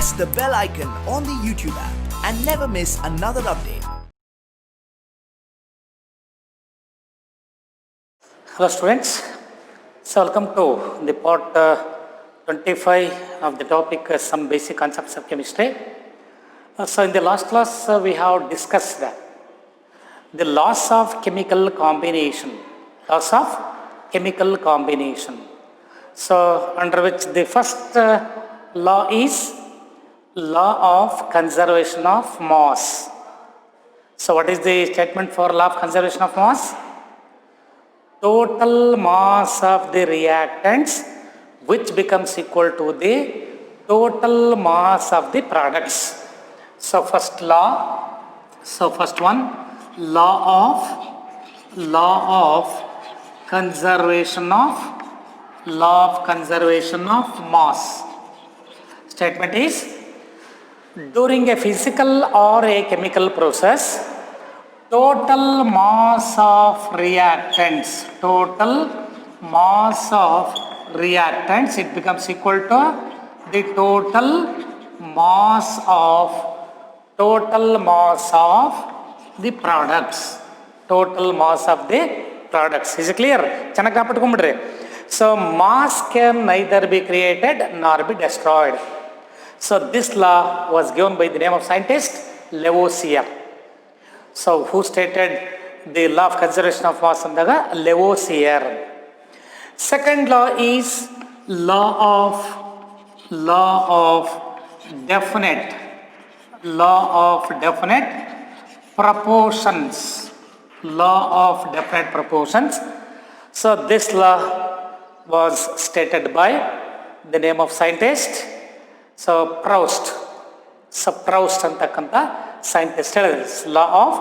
press the bell icon on the YouTube app and never miss another update. Hello students, so welcome to the part 25 of the topic some basic concepts of chemistry. So in the last class we have discussed the laws of chemical combination. So under which the first law is law of conservation of mass. So what is the statement for law of conservation of mass? Total mass of the reactants which becomes equal to the total mass of the products. So first one, law of conservation of mass. Statement is, during a physical or a chemical process, total mass of reactants, it becomes equal to the total mass of the products. Is it clear? So mass can neither be created nor be destroyed. So this law was given by the name of scientist Lavoisier. So who stated the law of conservation of mass andaga? Lavoisier. Second law is law of definite proportions. So this law was stated by the name of scientist Proust. So Proust antakanta scientist law of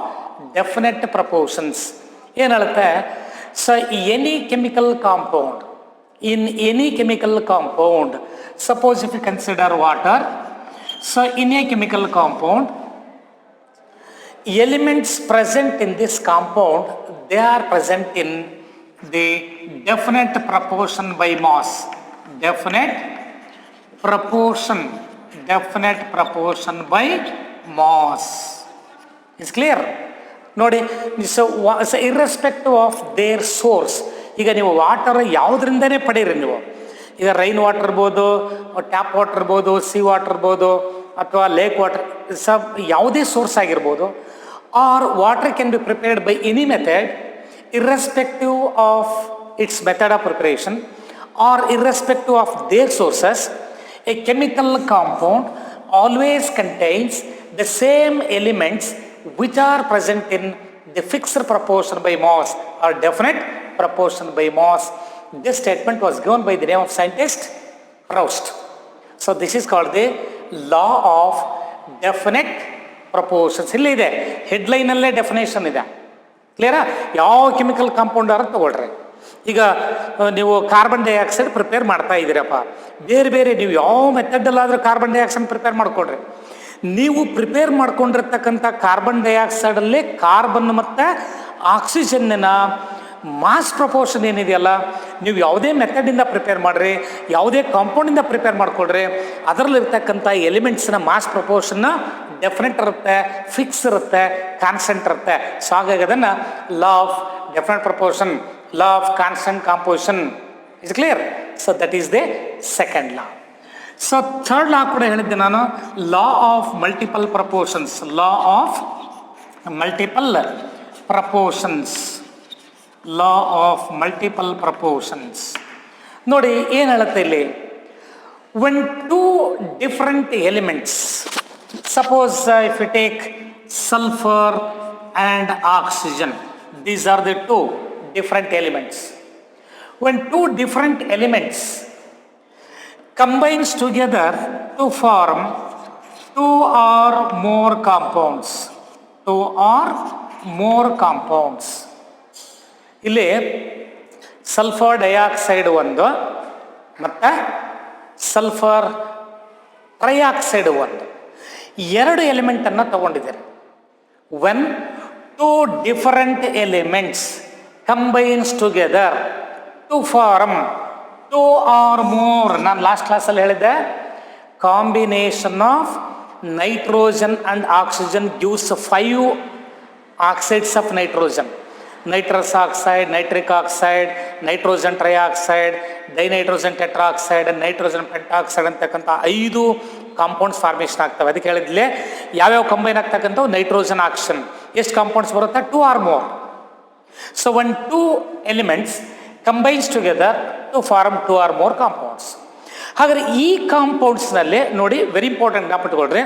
definite proportions. ಏನು ಹೇಳುತ್ತೆ? So any chemical compound, suppose if you consider water, so in a chemical compound, elements present in this compound, they are present in the definite proportion by mass. Definite proportion by mass. Is clear? ನೋಡಿ, so irrespective of their source. ಈಗ ನೀವು water ಯಾವುದರಿಂದನೇ ಪಡೀರಿ ನೀವು. ಈಗ rain water ಇರ್ಬೋದು, tap water ಇರ್ಬೋದು, sea water ಇರ್ಬೋದು, ಅಥವಾ ಲೇಕ್ ವಾಟರ್, ಯಾವುದೇ ಸೋರ್ಸ್ ಆಗಿರ್ಬೋದು. Or water can be prepared by any method irrespective of its method of preparation or irrespective of their sources. A chemical compound always contains the same elements which are present in the fixed proportion by mass or definite proportion by mass. This statement was given by the name of scientist Proust. So this is called the law of definite proportions. ಇಲ್ಲಿ ಇದೆ, headline ಅಲ್ಲೇ definition ಇದೆ. ಕ್ಲಿಯರಾ? ಯಾವ chemical compound ಆರು ತಗೊಳ್ರಿ. ಈಗ ನೀವು ಕಾರ್ಬನ್ ಡೈಆಕ್ಸೈಡ್ ಪ್ರಿಪೇರ್ ಮಾಡ್ತಾ ಇದ್ದೀರಪ್ಪ, ಬೇರೆ ನೀವು ಯಾವ ಮೆಥಡಲ್ಲಾದರೂ ಕಾರ್ಬನ್ ಡೈಆಕ್ಸೈಡ್ ಪ್ರಿಪೇರ್ ಮಾಡ್ಕೊಳ್ರಿ. ನೀವು ಪ್ರಿಪೇರ್ ಮಾಡ್ಕೊಂಡಿರ್ತಕ್ಕಂಥ ಕಾರ್ಬನ್ ಡೈಆಕ್ಸೈಡಲ್ಲೇ ಕಾರ್ಬನ್ ಮತ್ತು ಆಕ್ಸಿಜನ್ನ ಮಾಸ್ ಪ್ರಪೋರ್ಷನ್ ಏನಿದೆಯಲ್ಲ, ನೀವು ಯಾವುದೇ ಮೆಥಡಿಂದ ಪ್ರಿಪೇರ್ ಮಾಡಿರಿ, ಯಾವುದೇ ಕಾಂಪೌಂಡಿಂದ ಪ್ರಿಪೇರ್ ಮಾಡ್ಕೊಳ್ರಿ, ಅದರಲ್ಲಿರ್ತಕ್ಕಂಥ ಎಲಿಮೆಂಟ್ಸ್ನ ಮಾಸ್ ಪ್ರಪೋರ್ಷನ್ನ ಡೆಫಿನೆಟ್ ಇರುತ್ತೆ, ಫಿಕ್ಸ್ ಇರುತ್ತೆ, ಕಾನ್ಸ್ಟೆಂಟ್ ಇರುತ್ತೆ. ಸೊ ಹಾಗಾಗಿ ಅದನ್ನು law of definite proportion, law of constant composition. Is clear? So that is the second law. So third ಲಾ ಕೂಡ ಹೇಳಿದ್ದೆ ನಾನು, ಲಾ ಆಫ್ ಮಲ್ಟಿಪಲ್ ಪ್ರಪೋರ್ಷನ್ಸ್. ನೋಡಿ ಏನು ಹೇಳುತ್ತೆ ಇಲ್ಲಿ, when two different elements, suppose if you take sulfur and oxygen, these are the two different elements. When two different elements combines together to form two or more compounds, ಇಲ್ಲಿ sulphur dioxide ಒಂದು ಮತ್ತು sulphur trioxide ಒಂದು, ಎರಡು ಎಲಿಮೆಂಟನ್ನು ತಗೊಂಡಿದ್ದಾರೆ. When two different elements combines together to form two or more, ನಾನು last ಕ್ಲಾಸಲ್ಲಿ ಹೇಳಿದ್ದೆ combination of nitrogen and oxygen gives 5 oxides of nitrogen. Nitrous oxide, nitric oxide, nitrogen trioxide, dinitrogen tetroxide and nitrogen pentaxide ಅಂತಕ್ಕಂಥ 5 compounds formation ಆಗ್ತವೆ. ಅದಕ್ಕೆ ಹೇಳಿದ್ಲೆ ಯಾವ್ಯಾವ combine ಆಗ್ತಕ್ಕಂಥ nitrogen action ಎಷ್ಟು compounds ಬರುತ್ತೆ, 2 or more. So when 2 elements combines together to form 2 or more compounds. ಹಾಗಾದ್ರೆ ಈ ಕಾಂಪೌಂಡ್ಸ್ನಲ್ಲಿ ನೋಡಿ ವೆರಿ ಇಂಪಾರ್ಟೆಂಟ್ ಜ್ಞಾಪಕಟ್ಕೊಳ್ರಿ,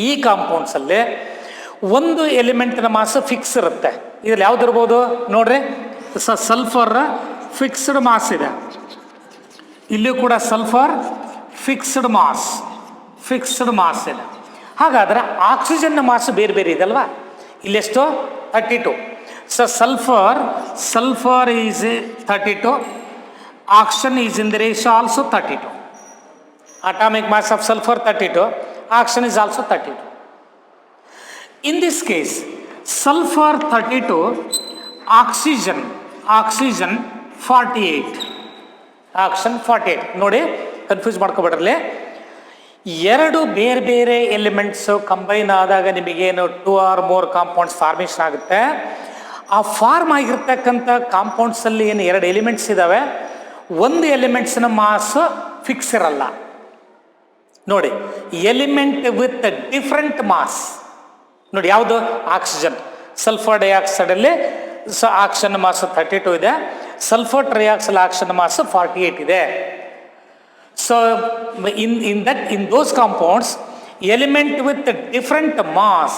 ಈ ಕಾಂಪೌಂಡ್ಸಲ್ಲಿ ಒಂದು ಎಲಿಮೆಂಟ್ನ ಮಾಸ್ ಫಿಕ್ಸ್ ಇರುತ್ತೆ. ಇದ್ರಲ್ಲಿ ಯಾವ್ದು ಇರ್ಬೋದು ನೋಡ್ರಿ, ಸಲ್ಫರ್ ಫಿಕ್ಸ್ಡ್ ಮಾಸ್ ಇದೆ, ಇಲ್ಲೂ ಕೂಡ ಸಲ್ಫರ್ ಫಿಕ್ಸ್ಡ್ ಮಾಸ್ ಇದೆ. ಹಾಗಾದ್ರೆ ಆಕ್ಸಿಜನ್ನ ಮಾಸ್ ಬೇರೆ ಬೇರೆ ಇದೆ ಅಲ್ವಾ, ಇಲ್ಲೆಷ್ಟು 32. So sulphur is 32, oxygen is in the ratio also 32. Atomic mass of sulfur 32, oxygen is also 32. In this case, sulfur 32, oxygen 48. Oxygen 48. ನೋಡಿ ಕನ್ಫ್ಯೂಸ್ ಮಾಡ್ಕೊಬೇಡ್ರಲಿ, ಎರಡು ಬೇರೆ ಬೇರೆ ಎಲಿಮೆಂಟ್ಸ್ ಕಂಬೈನ್ ಆದಾಗ ನಿಮಗೇನು 2 or more ಕಾಂಪೌಂಡ್ಸ್ ಫಾರ್ಮೇಷನ್ ಆಗುತ್ತೆ. ಆ ಫಾರ್ಮ್ ಆಗಿರ್ತಕ್ಕಂಥ ಕಾಂಪೌಂಡ್ಸಲ್ಲಿ ಏನು 2 ಎಲಿಮೆಂಟ್ಸ್ ಇದ್ದಾವೆ, ಒಂದು ಎಲಿಮೆಂಟ್ಸ್ನ ಮಾಸ್ ಫಿಕ್ಸ್ ಇರಲ್ಲ. ನೋಡಿ ಎಲಿಮೆಂಟ್ ವಿತ್ ಡಿಫ್ರೆಂಟ್ ಮಾಸ್ ನೋಡಿ ಯಾವುದು, ಆಕ್ಸಿಜನ್. ಸಲ್ಫರ್ ಡೈಆಕ್ಸೈಡಲ್ಲಿ ಆಕ್ಸಿಜನ್ ಮಾಸ್ 32 ಇದೆ, ಸಲ್ಫರ್ ಟ್ರೈಆಕ್ಸೈಡ್ ಆಕ್ಸಿಜನ್ ಮಾಸ್ 48 ಇದೆ. So in those compounds, element with different mass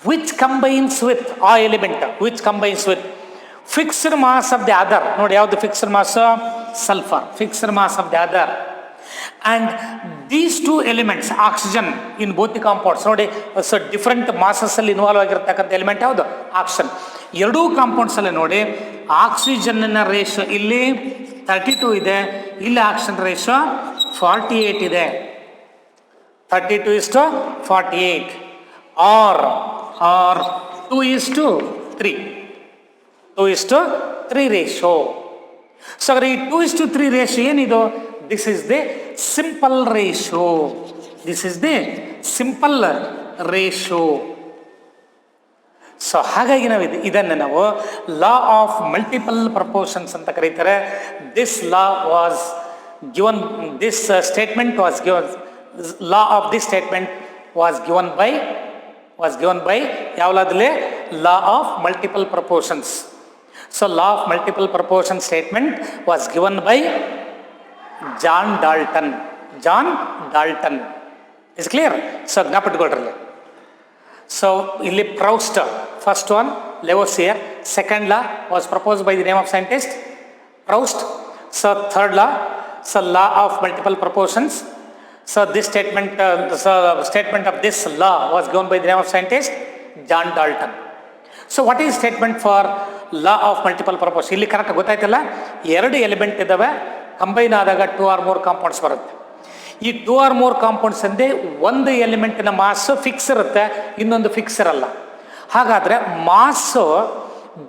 which combines with fixed mass of the other. ನೋಡಿ ಯಾವುದು fixed mass, sulphur fixed mass of the other. and these 2 elements oxygen in both the compounds ನೋಡಿ, so different masses ಅಲ್ಲಿ involve ಆಗಿರ್ತಕ್ಕಂಥ element ಯಾವುದು, oxygen. ಎರಡೂ compounds ಅಲ್ಲಿ ನೋಡಿ oxygen ratio ಇಲ್ಲಿ 32 ಇದೆ, ಇಲ್ಲಿ ಆಕ್ಸಿಜನ್ ರೇಷಿಯೋ 48 ಇದೆ. 32:48 or 2:3. 2:3 ರೇಷಿಯೋ. ಸೊ ಈ 2:3 ರೇಷಿಯೋ ಏನಿದು, this is the simple ratio. So ಹಾಗಾಗಿ ನಾವು ಇದನ್ನು ನಾವು ಲಾ ಆಫ್ ಮಲ್ಟಿಪಲ್ ಪ್ರಪೋರ್ಷನ್ಸ್ ಅಂತ ಕರೀತಾರೆ. This law was given, this statement was given, law of this statement was given by ಯಾವ್ಲಾದಲ್ಲಿ, law of multiple proportions. So law of multiple proportion statement was given by John Dalton. Is clear? So ಜ್ಞಾಪಕಟ್ಕೊಳ್ರಲ್ಲಿ. So ಇಲ್ಲಿ Proust first one, Lavoisier. Second law was proposed by the name of scientist Proust. So third law, so law of multiple proportions. So this statement of this law was given by the name of scientist John Dalton. So what is statement for law of multiple proportion? ಇಲ್ಲಿ correct ಗೊತ್ತಾಯ್ತಲ್ಲ, 2 element ಇದ್ದಾವೆ, combine ಆದಾಗ 2 or more compounds ಬರುತ್ತೆ. ಈ 2 or more compounds ಅಂದರೆ ಒಂದು ಎಲಿಮೆಂಟಿನ mass fix ಇರುತ್ತೆ, ಇನ್ನೊಂದು ಫಿಕ್ಸ್ ಇರಲ್ಲ. ಹಾಗಾದರೆ ಮಾಸು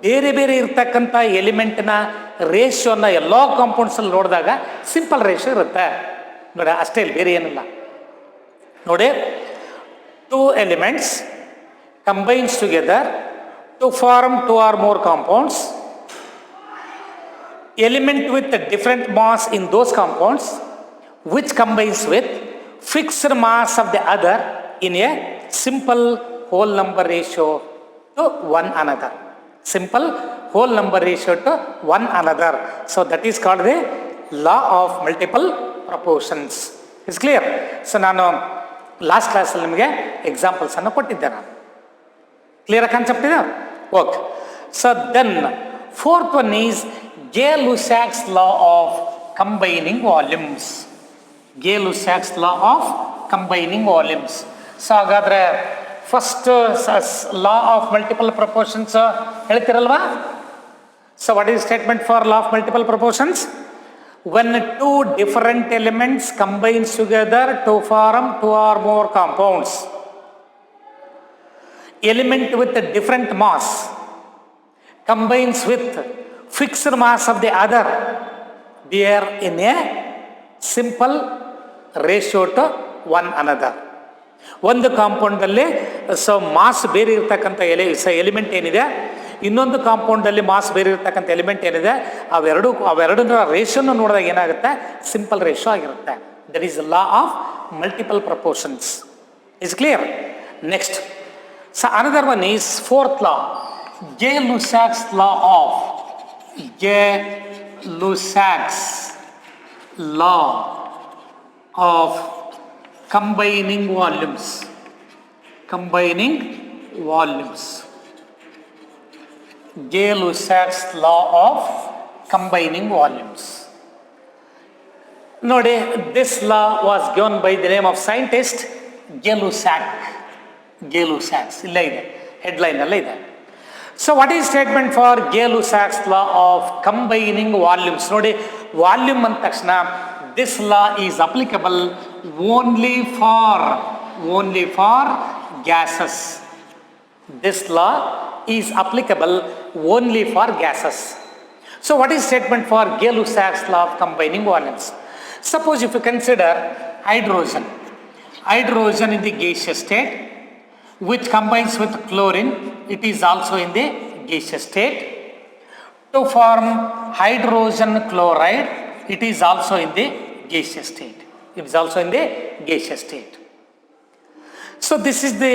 ಬೇರೆ ಬೇರೆ ಇರ್ತಕ್ಕಂಥ ಎಲಿಮೆಂಟಿನ ರೇಷಿಯೋನ ಎಲ್ಲ ಕಾಂಪೌಂಡ್ಸಲ್ಲಿ ನೋಡಿದಾಗ ಸಿಂಪಲ್ ರೇಷಿಯೋ ಇರುತ್ತೆ ನೋಡಿ, ಅಷ್ಟೇ, ಇಲ್ಲಿ ಬೇರೆ ಏನಿಲ್ಲ. ನೋಡಿ 2 elements combines together to form 2 or more compounds. Element with a different mass in those compounds which combines with fixed mass of the other in a simple whole number ratio to one another. Simple whole number ratio to one another. So that is called the law of multiple proportions. Is clear? So ನಾನು last ಕ್ಲಾಸಲ್ಲಿ ನಿಮಗೆ examples ಅನ್ನು ಕೊಟ್ಟಿದ್ದೆ. ನಾನು clear concept ಇದೆ? Okay. So then fourth one is Gay-Lussac's law of combining volumes. Gay-Lussac's law of combining volumes. So ಹಾಗಾದರೆ first law of multiple proportions ಹೇಳ್ತಿರಲ್ವಾ? So what is statement for law of multiple proportions? when 2 different elements combines together to form 2 or more compounds, element with a different mass combines with fixed mass of the other, they are in a simple ratio to one another. ಒಂದು ಕಾಂಪೌಂಡಲ್ಲಿ mass ಬೇರೆ ಇರ್ತಕ್ಕಂಥ element ಏನಿದೆ, ಇನ್ನೊಂದು ಕಾಂಪೌಂಡಲ್ಲಿ mass ಬೇರೆ ಇರ್ತಕ್ಕಂಥ element ಏನಿದೆ, ಅವೆರಡರ ರೇಷಿಯೋನ ನೋಡಿದಾಗ ಏನಾಗುತ್ತೆ, ಸಿಂಪಲ್ ರೇಷಿಯೋ ಆಗಿರುತ್ತೆ. That is law of multiple proportions. Is clear? Next, another one is fourth law, Gay-Lussac's law of combining volumes. Gay-Lussac's law of combining volumes. ನೋಡಿ, this law was given by the name of scientist Gay-Lussac. ಇಲ್ಲೇ ಇದೆ, headline ಅಲ್ಲೇ ಇದೆ. So what is statement for Gay-Lussac's law of combining volumes? ನೋಡಿ, volume ಅಂದ ತಕ್ಷಣ this law is applicable only for gases. This law is applicable only for gases. So what is statement for Gay-Lussac's law of combining volumes? Suppose if you consider hydrogen in the gaseous state, which combines with chlorine, it is also in the gaseous state. To form hydrogen chloride, it is also in the gaseous state. So this is the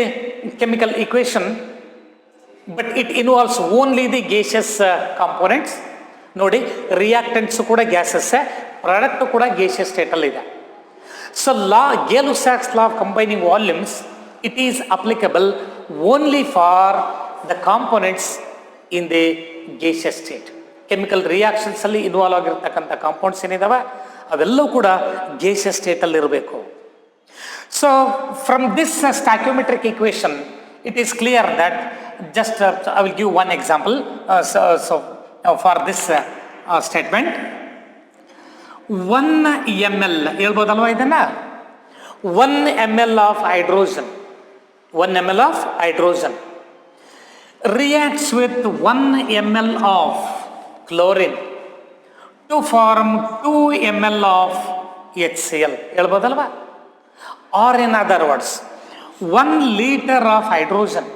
chemical equation, but it involves only the gaseous components. ನೋಡಿ, reactants ಕೂಡ gases, product ಕೂಡ gaseous state ಅಲ್ಲಿ ಇದೆ. So Gay-Lussac's law of combining volumes, it is applicable only for the components in the gaseous state. Chemical reactions ಅಲ್ಲಿ involve ಆಗಿರ್ತಕ್ಕಂಥ compounds ಏನಿದಾವೆ ಅವೆಲ್ಲವೂ ಕೂಡ gaseous state ಅಲ್ಲಿ ಇರಬೇಕು. So from this stoichiometric equation, it is clear that just I will give one example. For this statement, 1 ml ಹೇಳ್ಬೋದಲ್ವಾ ಇದನ್ನ, 1 ml of hydrogen reacts with 1 ml of chlorine to form 2 ml of HCl. ಹೇಳ್ಬೋದಲ್ವಾ? Or in other words, 1 liter of hydrogen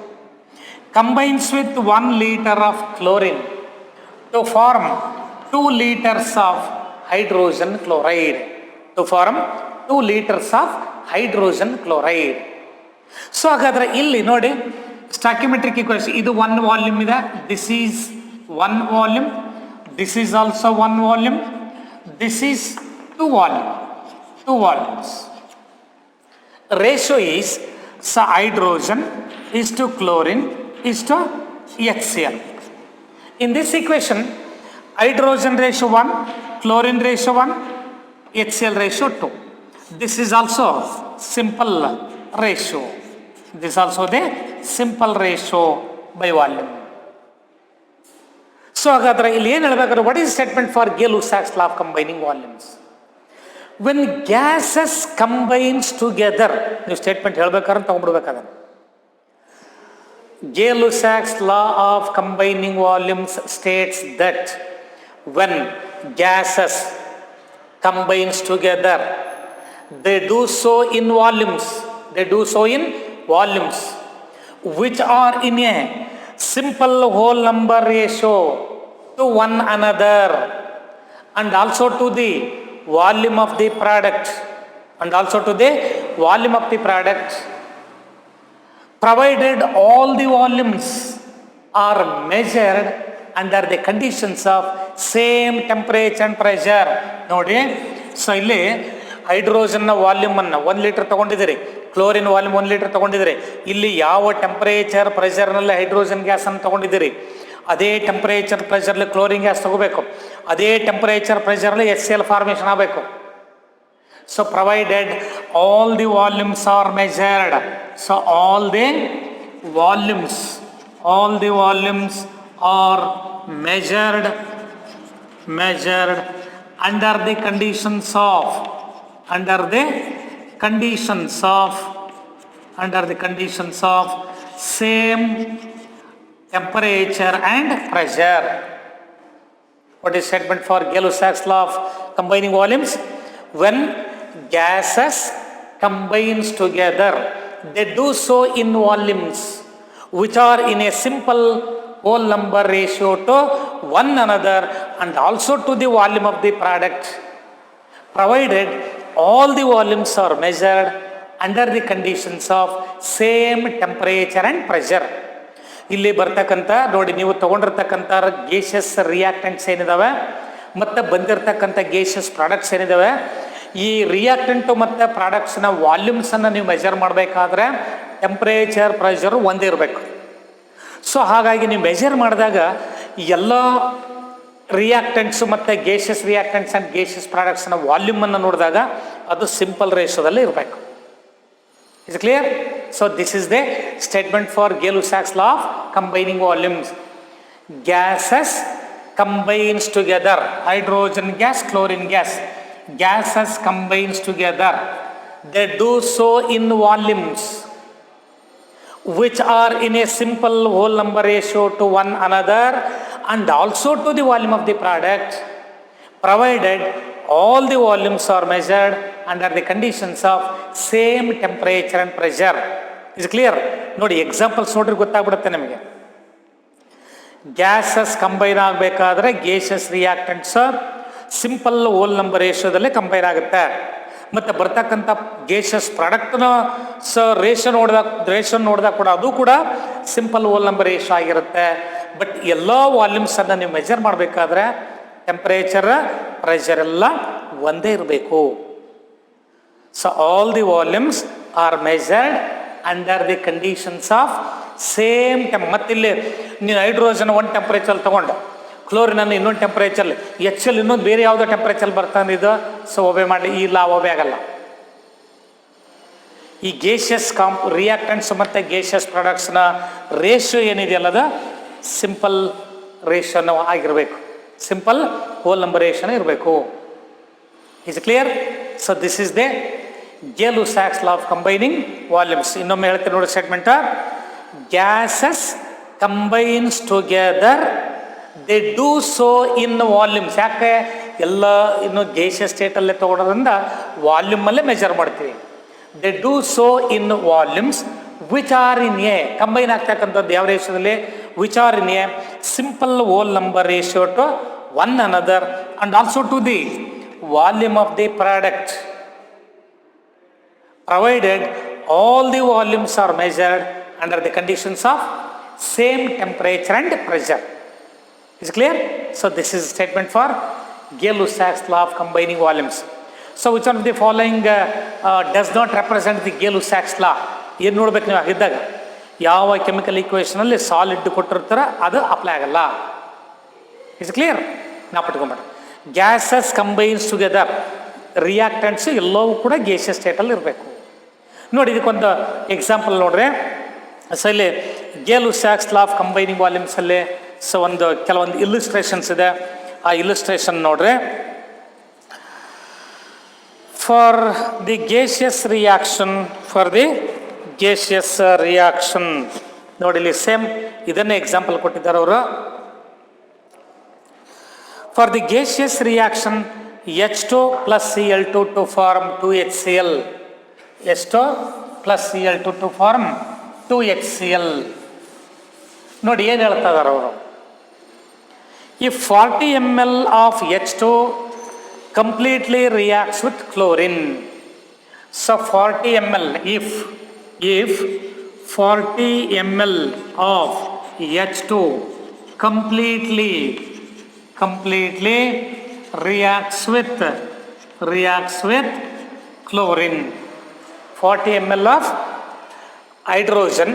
combines with 1 liter of chlorine to form 2 liters of hydrogen chloride. So ಹಾಗಾದ್ರೆ ಇಲ್ಲಿ ನೋಡಿ, ಸ್ಟಾಕಿಮೆಟ್ರಿಕ್ equation, ಇದು 1 volume ಇದೆ, this is 1 volume, this is also 1 volume, this is 2 volumes. Ratio is hydrogen is to chlorine is to HCl. In this equation, hydrogen ratio 1, chlorine ratio 1, HCl ratio 2. This is also simple ratio. This is also the simple ratio by volume. So ಹಾಗಾದ್ರೆ ಇಲ್ಲಿ ಏನು ಹೇಳಬೇಕಾದ್ರೆ, what is statement for Gay-Lussac's law of combining volumes? When gases combines together, ನೀವು statement ಹೇಳ್ಬೇಕಾದ್ರೆ ತಗೊಂಡ್ಬಿಡ್ಬೇಕಾದ್ರೆ, Gay-Lussac's law of combining volumes states that when gases combines together, they do so in volumes which are in a simple whole number ratio to one another, and also to the volume of the product, provided all the volumes are measured under the conditions of same temperature and pressure. ನೋಡಿ, so ಇಲ್ಲಿ ಹೈಡ್ರೋಜನ್ನ ವಾಲ್ಯೂಮನ್ನು 1 litre ತೊಗೊಂಡಿದ್ದೀರಿ, chlorine volume 1 litre ತೊಗೊಂಡಿದ್ದೀರಿ. ಇಲ್ಲಿ ಯಾವ temperature ಪ್ರೆಷರ್ನಲ್ಲಿ hydrogen ಗ್ಯಾಸನ್ನು ತೊಗೊಂಡಿದ್ದೀರಿ, ಅದೇ temperature ಪ್ರೆಷರ್ಲಿ chlorine gas ತೊಗೋಬೇಕು, ಅದೇ temperature ಪ್ರೆಷರ್ಲಿ HCl formation ಆಗಬೇಕು. So provided all the volumes are measured, so all the volumes are measured under the conditions of same temperature and pressure. What is statement for Gay-Lussac's law of combining volumes? When gases combines together, they do so in volumes which are in a simple whole number ratio to one another and also to the volume of the product, provided all the volumes are measured under the conditions of same temperature and pressure. ಇಲ್ಲಿ ಬರ್ತಕ್ಕಂಥ ನೋಡಿ, ನೀವು ತೊಗೊಂಡಿರ್ತಕ್ಕಂಥ gaseous reactants ಏನಿದಾವೆ ಮತ್ತು ಬಂದಿರತಕ್ಕಂಥ gaseous products ಏನಿದಾವೆ, ಈ reactant ಮತ್ತು ಪ್ರಾಡಕ್ಟ್ಸ್ನ ವಾಲ್ಯೂಮ್ಸನ್ನು ನೀವು measure ಮಾಡಬೇಕಾದ್ರೆ ಟೆಂಪ್ರೇಚರ್ ಪ್ರೆಷರು ಒಂದೇ ಇರಬೇಕು. ಸೊ ಹಾಗಾಗಿ ನೀವು ಮೆಜರ್ ಮಾಡಿದಾಗ ಎಲ್ಲ ರಿಯಾಕ್ಟೆಂಟ್ಸು ಮತ್ತು ಗೇಷಿಯಸ್ ರಿಯಾಕ್ಟೆಂಟ್ಸ್ ಆ್ಯಂಡ್ ಗೇಷಿಯಸ್ ಪ್ರಾಡಕ್ಟ್ಸ್ನ ವಾಲ್ಯೂಮನ್ನು ನೋಡಿದಾಗ ಅದು ಸಿಂಪಲ್ ರೇಷೋದಲ್ಲಿ ಇರಬೇಕು. Is it clear? So this is the statement for Gay-Lussac's law of combining volumes. Gases combines together, hydrogen gas, chlorine gas. Gases combines together, they do so in volumes which are in a simple whole number ratio to one another and also to the volume of the product, provided all the volumes are measured under the conditions of same temperature and pressure. Is it clear? ನೋಡಿ, examples ನೋಡ್ರಿ ಗೊತ್ತಾಗ್ಬಿಡುತ್ತೆ ನಮಗೆ. Gases combine ಆಗಬೇಕಾದ್ರೆ gaseous reactants simple whole number ರೇಷಿಯೋದಲ್ಲೇ combine ಆಗುತ್ತೆ. ಮತ್ತು ಬರ್ತಕ್ಕಂಥ gaseous ಪ್ರಾಡಕ್ಟ್ನ ರೇಷನ್ ನೋಡಿದಾಗ ಕೂಡ ಅದು ಕೂಡ ಸಿಂಪಲ್ ಹೋಲ್ ನಂಬರ್ ರೇಷಿಯೋ ಆಗಿರುತ್ತೆ. ಬಟ್ ಎಲ್ಲ ವಾಲ್ಯೂಮ್ಸನ್ನು ನೀವು ಮೆಜರ್ ಮಾಡಬೇಕಾದ್ರೆ ಟೆಂಪ್ರೇಚರ್ ಪ್ರೆಷರ್ ಎಲ್ಲ ಒಂದೇ ಇರಬೇಕು. So all the volumes are measured under the conditions of same ಮತ್ತಿಲ್ಲಿ ನೀನು ಹೈಡ್ರೋಜನ್ ಒಂದು ಟೆಂಪ್ರೇಚರ್ ತಗೊಂಡು ಕ್ಲೋರಿನನ್ನು ಇನ್ನೊಂದು ಟೆಂಪ್ರೇಚರ್, ಎಚ್ ಎಲ್ ಇನ್ನೊಂದು ಬೇರೆ ಯಾವುದೋ ಟೆಂಪ್ರೇಚರ್ ಬರ್ತಾನೆ ಇದು. ಸೊ ಒಬೆ ಮಾಡಿ ಇಲ್ಲ, ಒಬೆ ಆಗಲ್ಲ. ಈ ಗೇಷಿಯಸ್ ರಿಯಾಕ್ಟೆಂಟ್ಸ್ ಮತ್ತು ಗೇಷಿಯಸ್ ಪ್ರಾಡಕ್ಟ್ಸ್ನ ರೇಷಿಯೋ ಏನಿದೆಯಲ್ಲ ಅದು ಸಿಂಪಲ್ ರೇಷಿಯೋನ ಆಗಿರಬೇಕು, ಸಿಂಪಲ್ ಹೋಲ್ ನಂಬರ್ ರೇಷಿಯೋನ ಇರಬೇಕು. Is clear? So this is the Gay-Lussac's law of combining volumes. ಇನ್ನೊಮ್ಮೆ ಹೇಳ್ತೀನಿ ನೋಡಿ statement. Gases combines together, they do so in volumes. ಯಾಕೆ ಎಲ್ಲ ಇನ್ನು ಗೇಷಿಯಸ್ ಸ್ಟೇಟಲ್ಲೇ ತೊಗೊಳೋದ್ರಿಂದ ವಾಲ್ಯೂಮಲ್ಲೇ ಮೆಜರ್ ಮಾಡ್ತೀವಿ. They do so in volumes which are in a, combine ಆಗ್ತಕ್ಕಂಥದ್ದು ಯಾವ ರೇಷಿಯೋದಲ್ಲಿ, which are in a simple whole number ratio to one another and also to the volume of the product, provided all the volumes are measured under the conditions of same temperature and pressure. Is it clear? So this is a statement for Gay-Lussac's law of combining volumes. So which one of the following does not represent the Gay-Lussac's law? ಏನು ನೋಡ್ಬೇಕು ನೀವು ಆಗಿದ್ದಾಗ, ಯಾವ chemical ಈಕ್ವೇಷನಲ್ಲಿ solid ಕೊಟ್ಟಿರ್ತಾರ ಅದು apply ಆಗಲ್ಲ. Is clear? ನಾವು ಪಟ್ಕೊಂಡ್ಬಿಟ್ರೆ gases combines together, reactants ಎಲ್ಲವೂ ಕೂಡ ಗೇಷಿಯಸ್ ಸ್ಟೇಟಲ್ಲಿ ಇರಬೇಕು. ನೋಡಿ, ಇದಕ್ಕೊಂದು ಎಕ್ಸಾಂಪಲ್ ನೋಡ್ರಿ. ಸೊ ಇಲ್ಲಿ Gay-Lussac's law of combining ವಾಲ್ಯೂಮ್ಸಲ್ಲಿ ಸೊ ಕೆಲವೊಂದು ಇಲ್ಲಿಸ್ಟ್ರೇಷನ್ಸ್ ಇದೆ. ಆ ಇಲ್ಲಿಸ್ಟ್ರೇಷನ್ ನೋಡ್ರಿ. ಫಾರ್ ದಿ ಗೇಷಿಯಸ್ ರಿಯಾಕ್ಷನ್ ನೋಡಿ, ಇಲ್ಲಿ ಸೇಮ್ ಇದನ್ನೇ ಎಕ್ಸಾಂಪಲ್ ಕೊಟ್ಟಿದ್ದಾರೆ ಅವರು. For the gaseous reaction H2 plus Cl2 to form 2HCl, H2 plus Cl2 to form 2HCl. ನೋಡಿ ಏನು ಹೇಳ್ತಾ ಇದ್ದಾರೆ ಅವರು. If 40 ml of H2 completely reacts with chlorine, so 40 ml, if 40 ml of H2 completely reacts with chlorine, 40 ml of hydrogen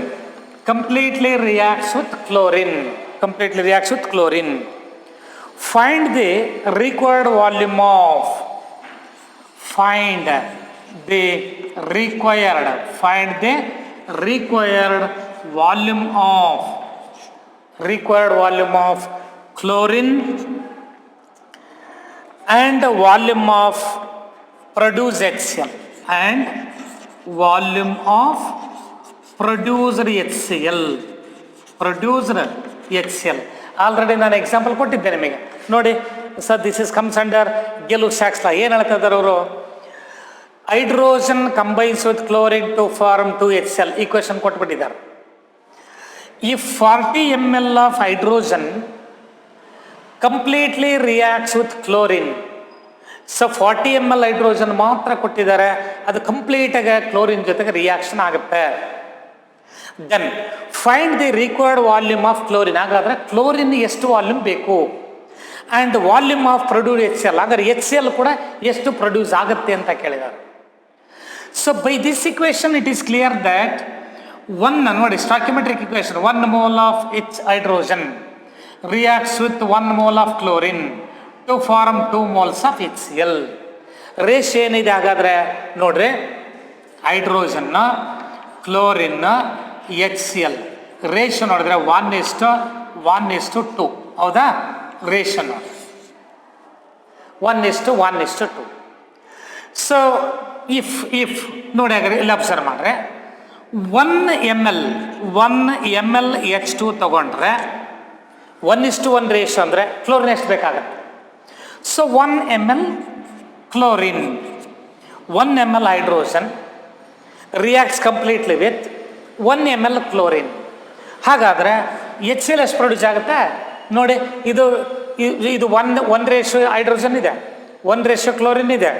completely reacts with chlorine. Find the required volume of, find the required volume of chlorine and volume of produced HCl and volume of produced HCl. Already ನಾನು example ಕೊಟ್ಟಿದ್ದೆ ನಿಮಗೆ ನೋಡಿ. So this is comes under Gay-Lussac's law. ಏನು ಹೇಳ್ತಾ ಇದ್ದಾರೆ ಅವರು, hydrogen combines with chlorine to form 2HCl equation ಕೊಟ್ಬಿಟ್ಟಿದ್ದಾರೆ. If 40 ml of hydrogen completely reacts with chlorine, so 40 ml hydrogen ಮಾತ್ರ ಕೊಟ್ಟಿದ್ದಾರೆ, ಅದು ಕಂಪ್ಲೀಟಾಗಿ ಕ್ಲೋರಿನ್ ಜೊತೆಗೆ ರಿಯಾಕ್ಷನ್ ಆಗುತ್ತೆ. Then find the required volume of chlorine. ಹಾಗಾದರೆ ಕ್ಲೋರಿನ್ ಎಷ್ಟು ವಾಲ್ಯೂಮ್ ಬೇಕು, and volume of produce HCl, ಹಾಗಾದ್ರೆ HCl ಕೂಡ ಎಷ್ಟು ಪ್ರೊಡ್ಯೂಸ್ ಆಗುತ್ತೆ ಅಂತ ಕೇಳಿದ್ದಾರೆ. So by this equation it is clear that ನೋಡಿ ಸ್ಟಾಕಿಮೆಟ್ರಿಕ್ equation 1 mole of hydrogen reacts with 1 mole of chlorine to form 2 moles of HCl. Ratio ಏನಿದೆ ಹಾಗಾದರೆ ನೋಡ್ರಿ, ಹೈಡ್ರೋಜನ್ ಕ್ಲೋರಿನ್ HCl ರೇಷಿಯೋ ನೋಡಿದ್ರೆ 1:1:2 ಹೌದಾ? ರೇಷಿಯೋ ನೋಡಿ 1:1:2. ಸೊ ಇಫ್ ನೋಡಿ ಹಾಗಾದ್ರೆ ಇಲ್ಲಿ ಅಬ್ಸರ್ವ್ ಮಾಡ್ರೆ 1 ml H2 ತಗೊಂಡ್ರೆ 1:1 ರೇಷಿಯೋ ಅಂದರೆ ಕ್ಲೋರಿನ್ ಎಷ್ಟು ಬೇಕಾಗುತ್ತೆ? So 1 ml chlorine 1 ml hydrogen reacts completely with 1 ml chlorine. ಹಾಗಾದರೆ HCl ಎಷ್ಟು ಪ್ರೊಡ್ಯೂಸ್ ಆಗುತ್ತೆ ನೋಡಿ. ಇದು ಒನ್ ರೇಷಿಯೋ ಹೈಡ್ರೋಜನ್ ಇದೆ, 1 ರೇಷಿಯೋ ಕ್ಲೋರಿನ್ ಇದೆ.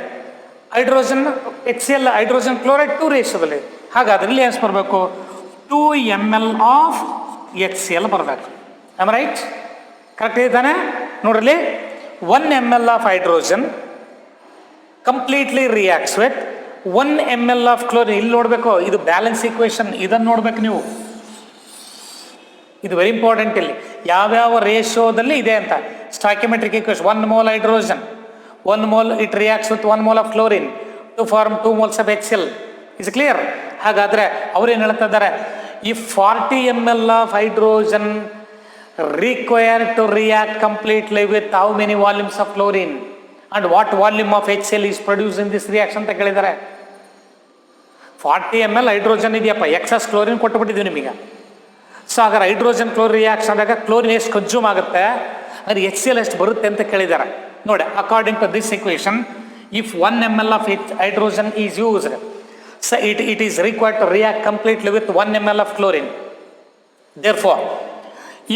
Hydrogen HCl hydrogen chloride 2 ರೇಷಿಯೋದಲ್ಲಿ. ಹಾಗಾದ್ರೆ ಇಲ್ಲಿ ಎಷ್ಟು ಬರಬೇಕು? 2 ml ಆಫ್ HCl ಬರಬೇಕು. Am right? ಕರೆಕ್ಟ್ ಇದ್ದಾನೆ ನೋಡ್ರಿ. 1 ml of hydrogen completely reacts with 1 ml of chlorine. ಇಲ್ಲಿ ನೋಡಬೇಕು, ಇದು ಬ್ಯಾಲೆನ್ಸ್ ಈಕ್ವೇಶನ್, ಇದನ್ನು ನೋಡ್ಬೇಕು ನೀವು. ಇದು ವೆರಿ ಇಂಪಾರ್ಟೆಂಟ್. ಇಲ್ಲಿ ಯಾವ್ಯಾವ ರೇಷಿಯೋದಲ್ಲಿ ಇದೆ ಅಂತ. Stoichiometric equation 1 mole hydrogen 1 mole it reacts with 1 mole of chlorine to form 2 moles of HCl. Is clear? ಹಾಗಾದರೆ ಅವ್ರೇನು ಹೇಳ್ತಾ ಇದ್ದಾರೆ? If 40 ml of hydrogen required to react completely with how many volumes of chlorine and what volume of HCl is produce in this reaction ಅಂತ ಕೇಳಿದ್ದಾರೆ. 40 ml hydrogen ಇದೆಯಪ್ಪ, excess chlorine ಕೊಟ್ಟುಬಿಟ್ಟಿದ್ದೀವಿ ನಿಮಗೆ. So ಹಾಗಾದ್ರೆ ಹೈಡ್ರೋಜನ್ ಕ್ಲೋರಿನ್ ರಿಯಾಕ್ಷನ್ ಆದಾಗ chlorine ಎಷ್ಟು consume ಆಗುತ್ತೆ, ಅದು HCl ಎಷ್ಟು ಬರುತ್ತೆ ಅಂತ ಕೇಳಿದ್ದಾರೆ. ನೋಡಿ, according to this equation, if 1 ml of hydrogen is used, so it is required to react completely with 1 ml of chlorine. Therefore,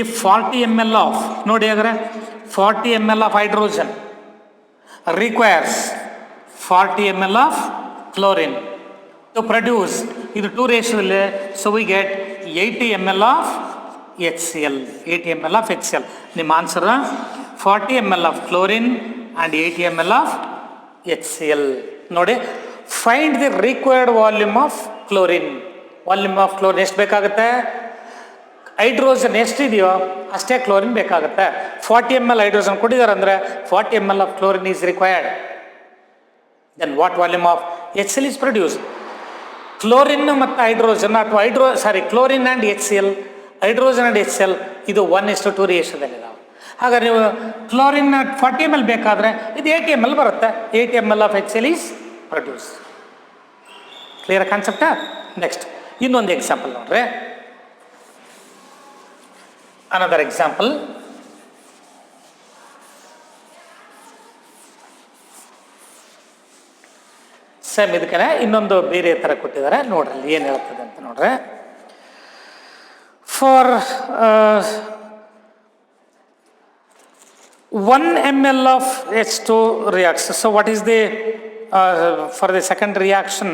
if 40 ml of, ನೋಡಿ ಹಾಗಾದ್ರೆ 40 ml of hydrogen requires 40 ml of chlorine to produce, ಇದು 2 ratio ಇದೆ, so we get 80 ml of HCl. 80 ml of HCl. ನಿಮ್ಮ answer 40 ml of chlorine and 80 ml of HCl. ನೋಡಿ, find the required volume of chlorine. Volume of chlorine ಎಷ್ಟು ಬೇಕಾಗುತ್ತೆ? Hydrogen ಎಷ್ಟಿದೆಯೋ ಅಷ್ಟೇ chlorine ಬೇಕಾಗುತ್ತೆ. 40 ml hydrogen ಕೊಟ್ಟಿದ್ದಾರೆ ಅಂದರೆ 40 ml of chlorine is required. Then what volume of HCl is produce? Chlorine ಮತ್ತು hydrogen ಅಥವಾ chlorine and HCl, hydrogen and HCl ಇದು 1:2 ರೇಷಿಯೋದಲ್ಲಿದ್ದಾವೆ. ಹಾಗಾದ್ರೆ ನೀವು ಕ್ಲೋರಿನ್ 40 ml ಬೇಕಾದರೆ ಇದು 80 ml ಬರುತ್ತೆ. 80 ml of HCl is produce. Clear ಕಾನ್ಸೆಪ್ಟಾ? ನೆಕ್ಸ್ಟ್ ಇನ್ನೊಂದು ಎಕ್ಸಾಂಪಲ್ ನೋಡ್ರಿ. Another example. ಸೇಮ್ ಇದಕ್ಕೆ ಇನ್ನೊಂದು ಬೇರೆ ಥರ ಕೊಟ್ಟಿದ್ದಾರೆ ನೋಡ್ರಿ, ಏನು ಹೇಳ್ತದೆ ಅಂತ ನೋಡ್ರಿ. For 1 ml of H2 reacts. So what is the for the second reaction,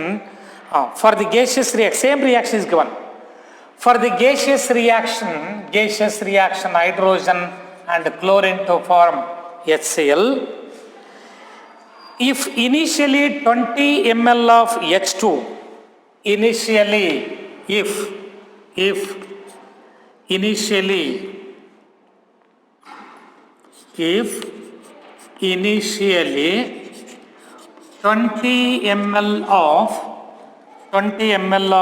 for the gaseous reaction, same reaction is given. For the gaseous reaction hydrogen and chlorine to form HCl, if initially 20 ml of H2, initially 20 ml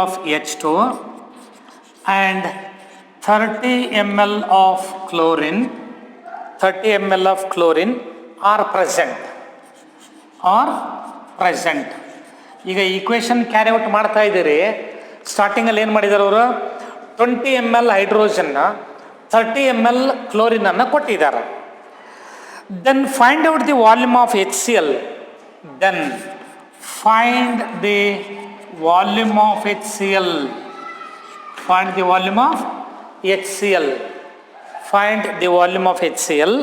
of H2 and 30 ml of chlorine are present. ಈಗ equation carry out ಮಾಡ್ತಾ ಇದ್ದೀರಿ. ಸ್ಟಾರ್ಟಿಂಗಲ್ಲಿ ಏನು ಮಾಡಿದ್ದಾರೆ ಅವರು? 20 ml ಹೈಡ್ರೋಜನ್ನ 30 ml ಕ್ಲೋರಿನನ್ನು ಕೊಟ್ಟಿದ್ದಾರೆ. Then find out the volume of HCl. Then find the volume of HCl. Find the volume of HCl. Find the volume of HCl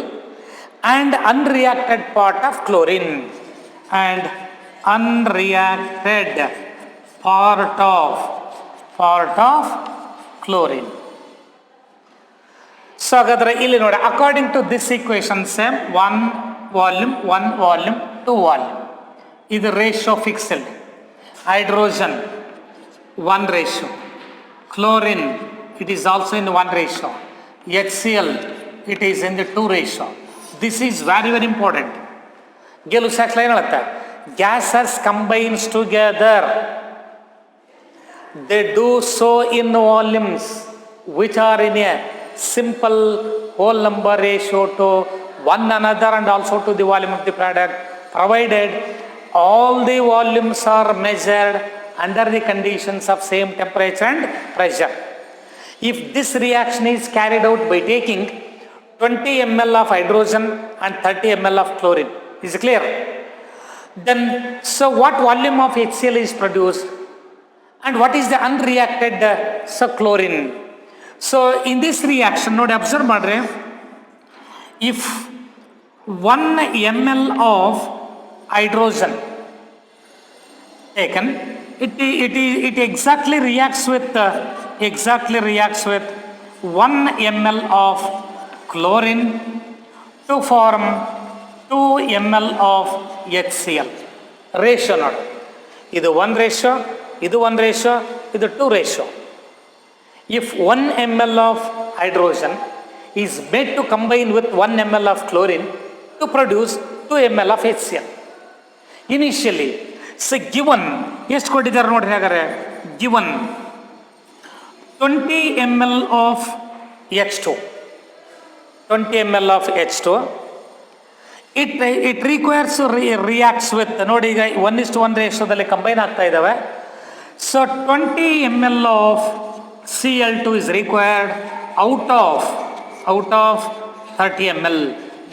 and unreacted part of chlorine. And unreacted part of chlorine. So ಹಾಗಾದ್ರೆ ಇಲ್ಲಿ ನೋಡಿ, according to this equation same 1 volume 2 volume. ಇದು ratio fix ಇಲ್ಲಿ. Hydrogen 1 ratio, chlorine it is also in 1 ratio, HCl it is in the 2 ratio. This is very important. Gay-Lussac ಏನು ಹೇಳುತ್ತೆ, gases combines together, they do so in volumes which are in a simple whole number ratio to one another and also to the volume of the product, provided all the volumes are measured under the conditions of same temperature and pressure. If this reaction is carried out by taking 20 ml of hydrogen and 30 ml of chlorine, is it clear? Then so what volume of HCl is produced and what is the unreacted chlorine? So in this reaction ನೋಡಿ observe ಮಾಡ್ರಿ, if 1 ml of hydrogen taken, it exactly reacts with 1 ml of chlorine to form 2 ml of HCl. Ratio ನೋಡಿ, ಇದು 1 ratio, ಇದು 1 ratio, ಇದು 2 ratio. If 1 ml of hydrogen is made to combine with 1 ml of chlorine to produce 2 ml of HCl. Initially, so given, ಎಷ್ಟು ಕೊಟ್ಟಿದ್ದಾರೆ ನೋಡಿ ಹಾಗಾದ್ರೆ, given 20 ml of H2, 20 ml of H2, it requires reacts with, ನೋಡಿ ಈಗ 1:1 ರೇಷಿಯೋದಲ್ಲಿ combine ಆಗ್ತಾ ಇದ್ದಾವೆ. So 20 ml of Cl2 is required out of 30 ml.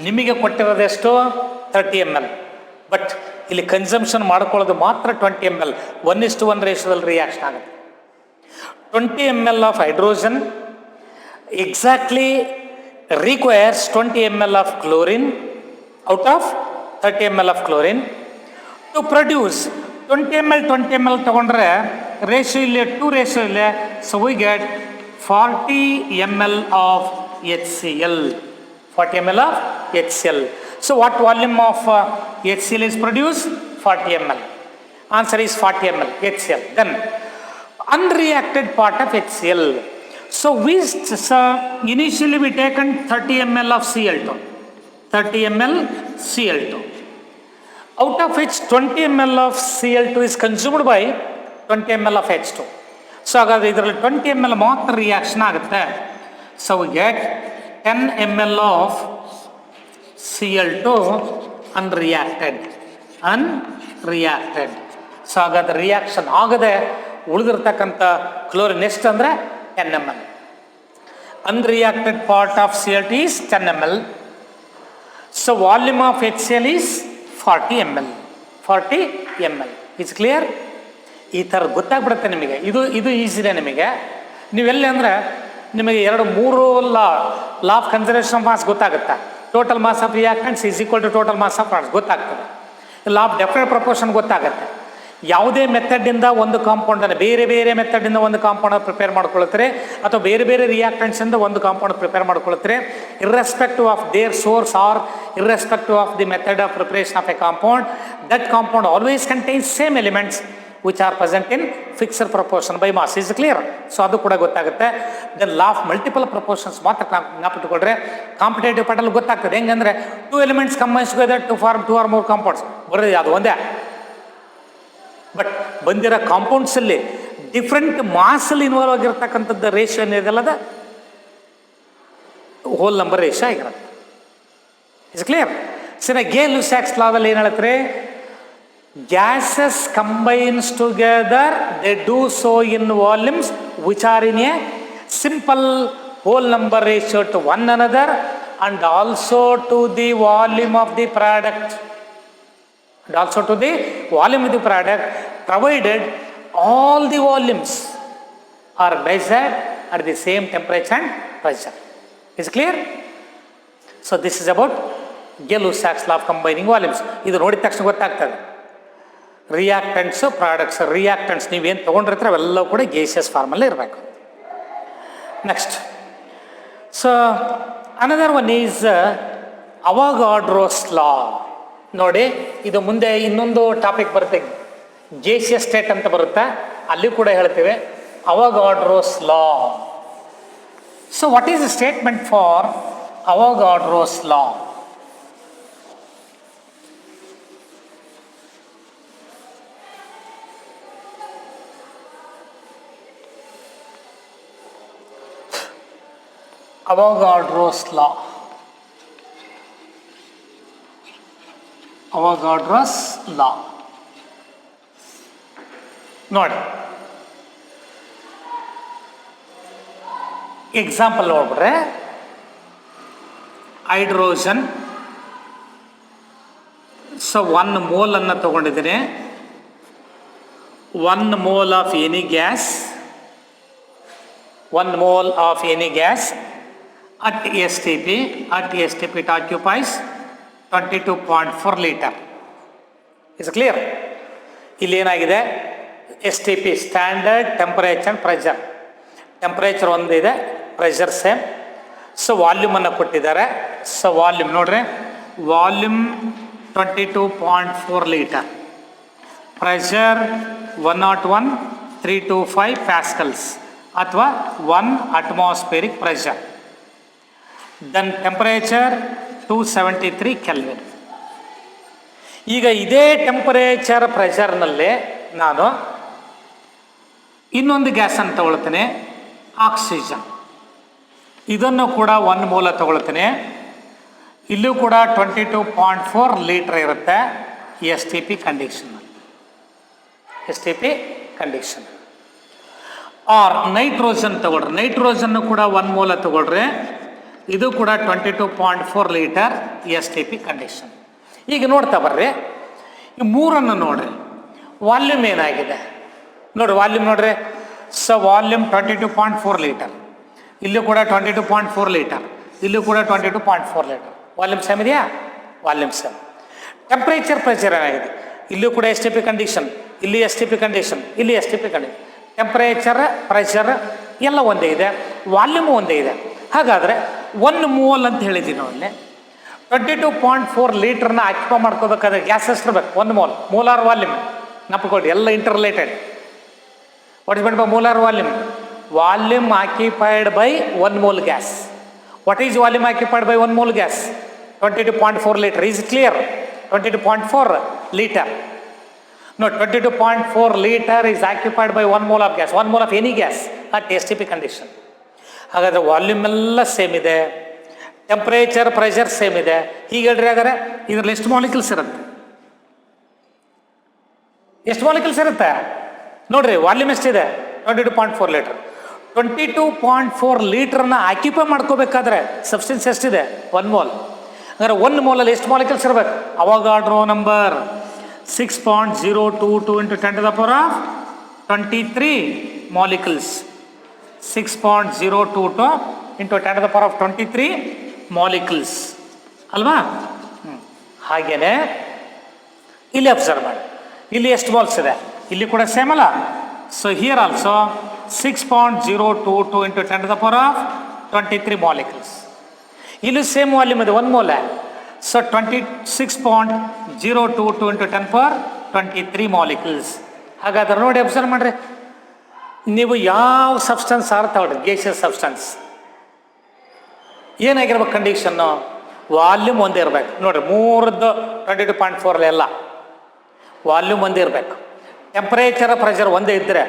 ನಿಮಗೆ ಕೊಟ್ಟಿರೋದು ಎಷ್ಟು, 30 ml. ಬಟ್ ಇಲ್ಲಿ ಕನ್ಸಂಪ್ಷನ್ ಮಾಡ್ಕೊಳ್ಳೋದು ಮಾತ್ರ 20 ml. 1:1 ರೇಷಿಯೋದಲ್ಲಿ ರಿಯಾಕ್ಷನ್ ಆಗುತ್ತೆ. 20 ml of hydrogen exactly requires 20 ml of chlorine out of 30 ml of chlorine to produce 20 ml ತಗೊಂಡ್ರೆ ರೇಷಿಯೋ ಇಲ್ಲಿ 2 ratio ಇಲ್ಲ. So we get 40 ml of HCl. 40 ml of HCl. So what volume of HCl is produced? 40 ml. Answer is 40 ml HCl. Then unreacted part of HCl. So initially we taken 30 ml of Cl2. 30 ml Cl2. Out of which 20 ml of Cl2 is consumed by 20 ml of H2. So ಹಾಗಾದ್ರೆ ಇದರಲ್ಲಿ 20 ml ಮಾತ್ರ reaction ಆಗುತ್ತೆ. So we get 10 ml of Cl2 unreacted. So ಹಾಗಾದ್ರೆ reaction ಆಗದೆ ಉಳಿದಿರ್ತಕ್ಕಂಥ chlorine ಎಷ್ಟು ಅಂದರೆ 10 ml. ಅನ್ರಿಯಾಕ್ಟೆಡ್ part of Cl2 is 10 ml. So volume of HCl is 40 ml. 40 ml. It's clear? ಈ ಥರ ಗೊತ್ತಾಗ್ಬಿಡುತ್ತೆ ನಿಮಗೆ. ಇದು ಈಸಿನೇ ನಿಮಗೆ. ನೀವೆಲ್ಲಿ ಅಂದರೆ ನಿಮಗೆ 2-3 law of conservation of mass ಗೊತ್ತಾಗುತ್ತೆ. Total mass of reactants is equal to total mass of products ಗೊತ್ತಾಗ್ತದೆ. ಲಾ ಆಫ್ ಡೆಫಿನೆಟ್ ಪ್ರಪೋರ್ಷನ್ ಗೊತ್ತಾಗುತ್ತೆ. ಯಾವುದೇ ಮೆಥಡಿಂದ ಒಂದು ಕಾಂಪೌಂಡನ್ನು ಬೇರೆ ಬೇರೆ ಮೆಥಡಿಂದ ಒಂದು ಕಾಂಪೌಂಡ್ ಪ್ರಿಪೇರ್ ಮಾಡ್ಕೊಳ್ತಾರೆ ಅಥವಾ ಬೇರೆ ಬೇರೆ ರಿಯಾಕ್ಟೆಂಟ್ಸಿಂದ ಒಂದು ಕಾಂಪೌಂಡ್ ಪ್ರಿಪೇರ್ ಮಾಡ್ಕೊಳ್ತಾರೆ, irrespective of their source or irrespective of the method of preparation of a compound, that compound always contains same elements which are present in fixed proportion by mass. Is clear? ಸೊ ಅದು ಕೂಡ ಗೊತ್ತಾಗುತ್ತೆ. Then law of multiple proportions ಮಾತ್ರ ಜ್ಞಾಪಿಟ್ಟುಕೊಂಡ್ರೆ competitive ಪಾರ್ಟಲ್ಲಿ ಗೊತ್ತಾಗ್ತದೆ. ಹೆಂಗಂದ್ರೆ 2 elements combines together to form 2 or more compounds ಬರೋದು ಅದು ಒಂದೇ. ಬಟ್ ಬಂದಿರೋ ಕಾಂಪೌಂಡ್ಸಲ್ಲಿ ಡಿಫ್ರೆಂಟ್ ಮಾಸಲ್ಲಿ ಇನ್ವಾಲ್ವ್ ಆಗಿರ್ತಕ್ಕಂಥದ್ದು ರೇಷಿಯೋ ಏನಿದೆಯಲ್ಲ ಅದು ಹೋಲ್ ನಂಬರ್ ರೇಷಿಯೋ ಆಗಿರುತ್ತೆ. Is clear? ಸರಿ, ಗೇ-ಲುಸಾಕ್ಸ್ ಲಾದಲ್ಲಿ ಏನು ಹೇಳ್ತಾರೆ? Gases combines together, they do so in volumes which are in a simple whole number ratio to one another and also to the volume of the product. and also to the volume of the product, provided all the volumes are measured at the same temperature and pressure. Is it clear? So this is about Gay-Lussac's law of combining volumes. ಇದು ನೋಡಿದ ತಕ್ಷಣ ಗೊತ್ತಾಗ್ತದೆ. ರಿಯಾಕ್ಟೆಂಟ್ಸು products, reactants ನೀವೇನು ತೊಗೊಂಡಿರ್ತೀರ ಅವೆಲ್ಲವೂ ಕೂಡ gaseous ಫಾರ್ಮಲ್ಲೇ ಇರಬೇಕು. Next, so another one is Avogadro's law. ನೋಡಿ, ಇದು ಮುಂದೆ ಇನ್ನೊಂದು ಟಾಪಿಕ್ ಬರುತ್ತೆ, ಗೇಸಿಯಸ್ ಸ್ಟೇಟ್ ಅಂತ ಬರುತ್ತೆ, ಅಲ್ಲಿ ಕೂಡ ಹೇಳ್ತೇವೆ Avogadro's law. So what is the statement for Avogadro's law? Avogadro's law. Avogadro's law. ನೋಡಿ, ಎಕ್ಸಾಂಪಲ್ ನೋಡ್ಬಿಟ್ರೆ, ಹೈಡ್ರೋಜನ್, ಸೊ 1 ಮೋಲ್ ಅನ್ನು ತಗೊಂಡಿದ್ದೀನಿ. 1 mole of any gas, 1 mole of any gas at STP it occupies 22.4 liter. Is clear? ಇಲ್ಲಿ ಏನಾಗಿದೆ, STP standard temperature pressure, temperature ಒಂದಿದೆ, pressure same. So ವಾಲ್ಯೂಮನ್ನು ಕೊಟ್ಟಿದ್ದಾರೆ. So volume ನೋಡ್ರಿ, ವಾಲ್ಯೂಮ್ 22.4 ಲೀಟರ್, ಪ್ರೆಷರ್ 101,325 ಪ್ಯಾಸ್ಕಲ್ಸ್ ಅಥವಾ 1 atmospheric pressure. Then temperature 273 kelvin. ಈಗ ಇದೇ temperature ಪ್ರೆಷರ್ನಲ್ಲೇ ನಾನು ಇನ್ನೊಂದು ಗ್ಯಾಸನ್ನು ತಗೊಳ್ತೇನೆ, ಆಕ್ಸಿಜನ್. ಇದನ್ನು ಕೂಡ 1 ಮೂಲ ತಗೊಳ್ತೇನೆ. ಇಲ್ಲೂ ಕೂಡ 22.4 ಲೀಟರ್ ಇರುತ್ತೆ STP ಕಂಡೀಷನಲ್ಲಿ. STP condition. ಆರ್ ನೈಟ್ರೋಜನ್ ತಗೊಳ್ರಿ, ನೈಟ್ರೋಜನ್ನು ಕೂಡ 1 ಮೂಲ ತಗೊಳ್ರಿ, ಇದು ಕೂಡ 22.4 ಲೀಟರ್ STP ಕಂಡೀಷನ್. ಈಗ ನೋಡ್ತಾ ಬರ್ರಿ, ಈ ಮೂರನ್ನು ನೋಡ್ರಿ, ವಾಲ್ಯೂಮ್ ಏನಾಗಿದೆ ನೋಡ್ರಿ, ವಾಲ್ಯೂಮ್ ನೋಡ್ರಿ. ಸೊ ವಾಲ್ಯೂಮ್ 22.4 ಲೀಟರ್, ಇಲ್ಲೂ ಕೂಡ 22.4 ಲೀಟರ್, ಇಲ್ಲೂ ಕೂಡ 22.4 ಲೀಟರ್. ವಾಲ್ಯೂಮ್ ಸೇಮ್ ಇದೆಯಾ? Volume same. ಟೆಂಪ್ರೇಚರ್ ಪ್ರೆಷರ್ ಏನಾಗಿದೆ, ಇಲ್ಲೂ ಕೂಡ STP ಕಂಡೀಷನ್, ಇಲ್ಲಿ STP ಕಂಡೀಷನ್, ಇಲ್ಲಿ STP ಕಂಡೀಷನ್. ಟೆಂಪ್ರೇಚರ್ ಪ್ರೆಷರ್ ಎಲ್ಲ ಒಂದೇ ಇದೆ, ವಾಲ್ಯೂಮ್ ಒಂದೇ ಇದೆ. ಹಾಗಾದರೆ 1 ಮೋಲ್ ಅಂತ ಹೇಳಿದ್ದೀವಿ ನಾವು ಅಲ್ಲಿ. 22.4 ಲೀಟರ್ನ ಆಕ್ಯುಪೈ ಮಾಡ್ಕೋಬೇಕಾದ್ರೆ ಗ್ಯಾಸ್ ಎಷ್ಟಿರ್ಬೇಕು? 1 ಮೋಲ್. ಮೋಲಾರ್ ವಾಲ್ಯೂಮ್ ನಪ್ಕೊಳ್ರಿ, ಎಲ್ಲ interrelated. What is mean by molar volume? Volume occupied by 1 mole gas. What is volume occupied by 1 mole gas? 22.4 litre. Is clear? 22.4 litre. No, 22.4 liter is occupied by 1 mole of gas, 1 mole of any gas at STP condition. ಹಾಗಾದರೆ volume ಎಲ್ಲ same ಇದೆ, temperature pressure same ಇದೆ. ಹೀಗೆ ಹೇಳ್ರಿ, ಹಾಗಾದ್ರೆ ಇದರಲ್ಲಿ ಎಷ್ಟು molecules ಇರುತ್ತೆ? ಎಷ್ಟು ಮಾಲಿಕ್ಯೂಲ್ಸ್ ಇರುತ್ತೆ ನೋಡ್ರಿ. ವಾಲ್ಯೂಮ್ ಎಷ್ಟಿದೆ? 22.4 ಲೀಟರ್. 22.4 ಲೀಟರ್ನ ಆಕ್ಯುಪೈ ಮಾಡ್ಕೋಬೇಕಾದ್ರೆ ಸಬ್ಸ್ಟೆನ್ಸ್ ಎಷ್ಟಿದೆ? 1 ಮೋಲ್. ಹಾಗಾದ್ರೆ 1 ಮೋಲಲ್ಲಿ ಎಷ್ಟು ಮಾಲಿಕ್ಯೂಲ್ಸ್ ಇರಬೇಕು? ಅವಗಾಡ್ರೋ number 6.022 into 10 to the power of 23 molecules. 6.022 into 10 to the power of 23 molecules ಅಲ್ವಾ? ಹಾಗೇನೆ ಇಲ್ಲಿ ಅಬ್ಸರ್ವ್ ಮಾಡಿ, ಇಲ್ಲಿ ಎಷ್ಟು ಮಾಲ್ಸ್ ಇದೆ? ಇಲ್ಲಿ ಕೂಡ ಸೇಮ್ ಅಲ್ಲ? So here also 6.022 into 10 to the power of 23 molecules. ಇಲ್ಲಿ ಸೇಮ್ ವಾಲ್ಯೂಮ್ ಇದೆ, 1 mole. So 26.022 into 10 power 23 molecules. ಹಾಗಾದ್ರೆ ನೋಡಿ, ಅಬ್ಸರ್ವ್ ಮಾಡಿರಿ, ನೀವು ಯಾವ ಸಬ್ಸ್ಟೆನ್ಸ್ ತಗೊಳ್ರಿ, ಗೇಸಿಯಸ್ ಸಬ್ಸ್ಟೆನ್ಸ್ ಏನಾಗಿರ್ಬೇಕು ಕಂಡೀಷನ್ನು? ವಾಲ್ಯೂಮ್ ಒಂದೇ ಇರಬೇಕು. ನೋಡಿರಿ, ಮೂರದ್ದು 22.4 ಎಲ್ಲ ವಾಲ್ಯೂಮ್ ಒಂದೇ ಇರಬೇಕು. ಟೆಂಪ್ರೇಚರ್ ಪ್ರೆಷರ್ ಒಂದೇ ಇದ್ದರೆ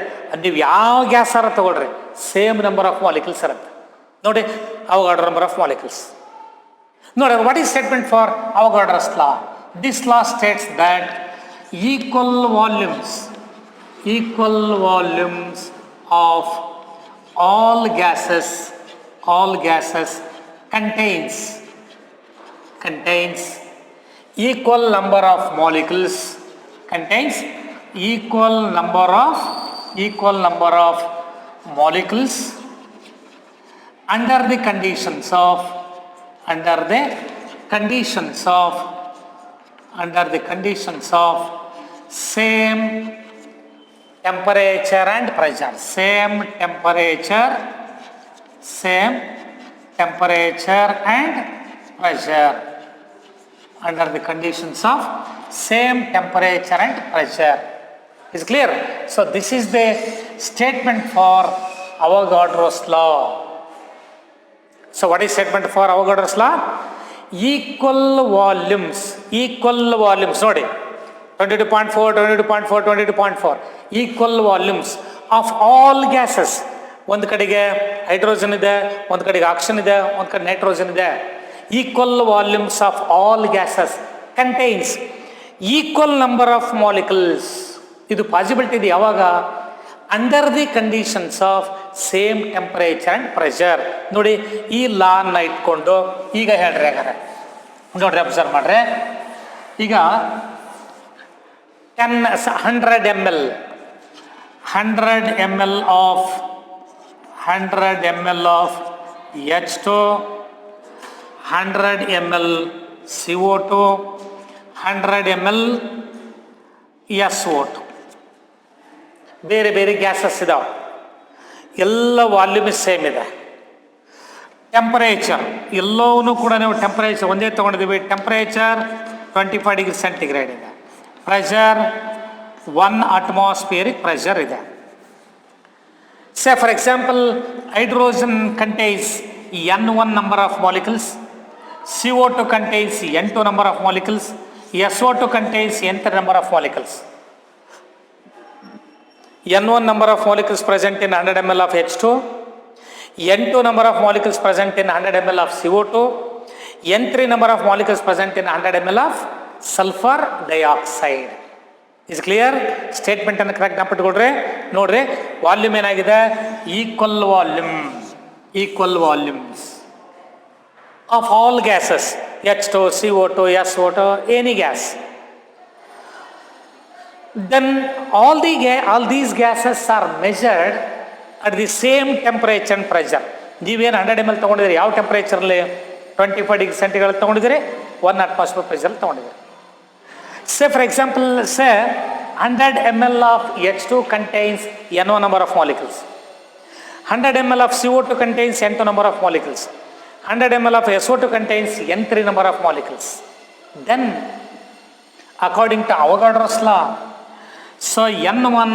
ನೀವು ಯಾವ ಗ್ಯಾಸ್ ತಗೊಳ್ರಿ, ಸೇಮ್ ನಂಬರ್ ಆಫ್ ಮಾಲಿಕ್ಯೂಲ್ಸ್ ಇರುತ್ತೆ. ನೋಡಿ, ಅವಗಾಡ್ರೋ ನಂಬರ್ ಆಫ್ ಮಾಲಿಕ್ಯೂಲ್ಸ್. ನೋಡಿ, what is statement for Avogadro's law? This law states that equal volumes of all gases contains equal number of molecules contains equal number of molecules under the conditions of same temperature and pressure. Same temperature and pressure. Under the conditions of same temperature and pressure. Is clear? So this is the statement for Avogadro's law. So what is statement for Avogadro's law? Equal volumes ನೋಡಿ 22.4 22.4 equal volumes of all gases. ಒಂದು ಕಡೆಗೆ hydrogen ಇದೆ, ಒಂದು ಕಡೆಗೆ oxygen ಇದೆ, ಒಂದು ಕಡೆ nitrogen ಇದೆ. Equal volumes of all gases contains equal number of molecules. ಇದು ಪಾಸಿಬಿಲಿಟಿ ಇದೆ ಯಾವಾಗ? Under the conditions of same temperature and pressure. ನೋಡಿ ಈ ಲಾನ್ನ ಇಟ್ಕೊಂಡು ಈಗ ಹೇಳ್ರಿ ಹಾಗಾದ್ರೆ ನೋಡ್ರಿ ಅಬ್ಸರ್ವ್ ಮಾಡ್ರಿ. ಈಗ 100 ml of H2, 100 ml CO2, 100 ml SO2. ಬೇರೆ ಬೇರೆ ಗ್ಯಾಸಸ್ ಇದಾವೆ, ಎಲ್ಲ ವಾಲ್ಯೂಮ್ ಸೇಮ್ ಇದೆ. ಟೆಂಪರೇಚರ್ ಎಲ್ಲವೂ ಕೂಡ ನಾವು ಟೆಂಪರೇಚರ್ ಒಂದೇ ತೊಗೊಂಡಿದ್ದೀವಿ. ಟೆಂಪರೇಚರ್ 25 ಡಿಗ್ರಿ ಸೆಂಟಿಗ್ರೇಡ್ ಇದೆ. ಪ್ರೆಷರ್ 1 atmospheric ಪ್ರೆಷರ್ ಇದೆ. Say for example, hydrogen contains N1 number of molecules, CO2 contains N2 number of molecules, SO2 contains N3 number of molecules. N1 number of molecules present in 100 ml of H2, N2 number of molecules present in 100 ml of CO2, N3 number of molecules present in 100 ml of sulfur dioxide. Is clear? Statement ಅನ್ನು correct ನೆನಪಿಟ್ಕೊಳ್ರಿ. ನೋಡ್ರಿ volume ಏನಾಗಿದೆ? Equal volumes of all gases, H2, CO2, SO2, any gas. Then all these gases are measured at the same temperature and pressure. ನೀವೇನು 100 ml ತೊಗೊಂಡಿದ್ದೀರಿ, ಯಾವ ಟೆಂಪರೇಚರ್ಲಿ? 25 degree centigrade ತೊಗೊಂಡಿದ್ದೀರಿ, 1 atmosphere pressure ತೊಗೊಂಡಿದ್ದೀರಿ. Say for example, 100 ml of H2 contains N1 number of molecules. 100 ml of CO2 contains N2 number of molecules. 100 ml of SO2 contains N3 number of molecules. Then, according to Avogadro's law, so N1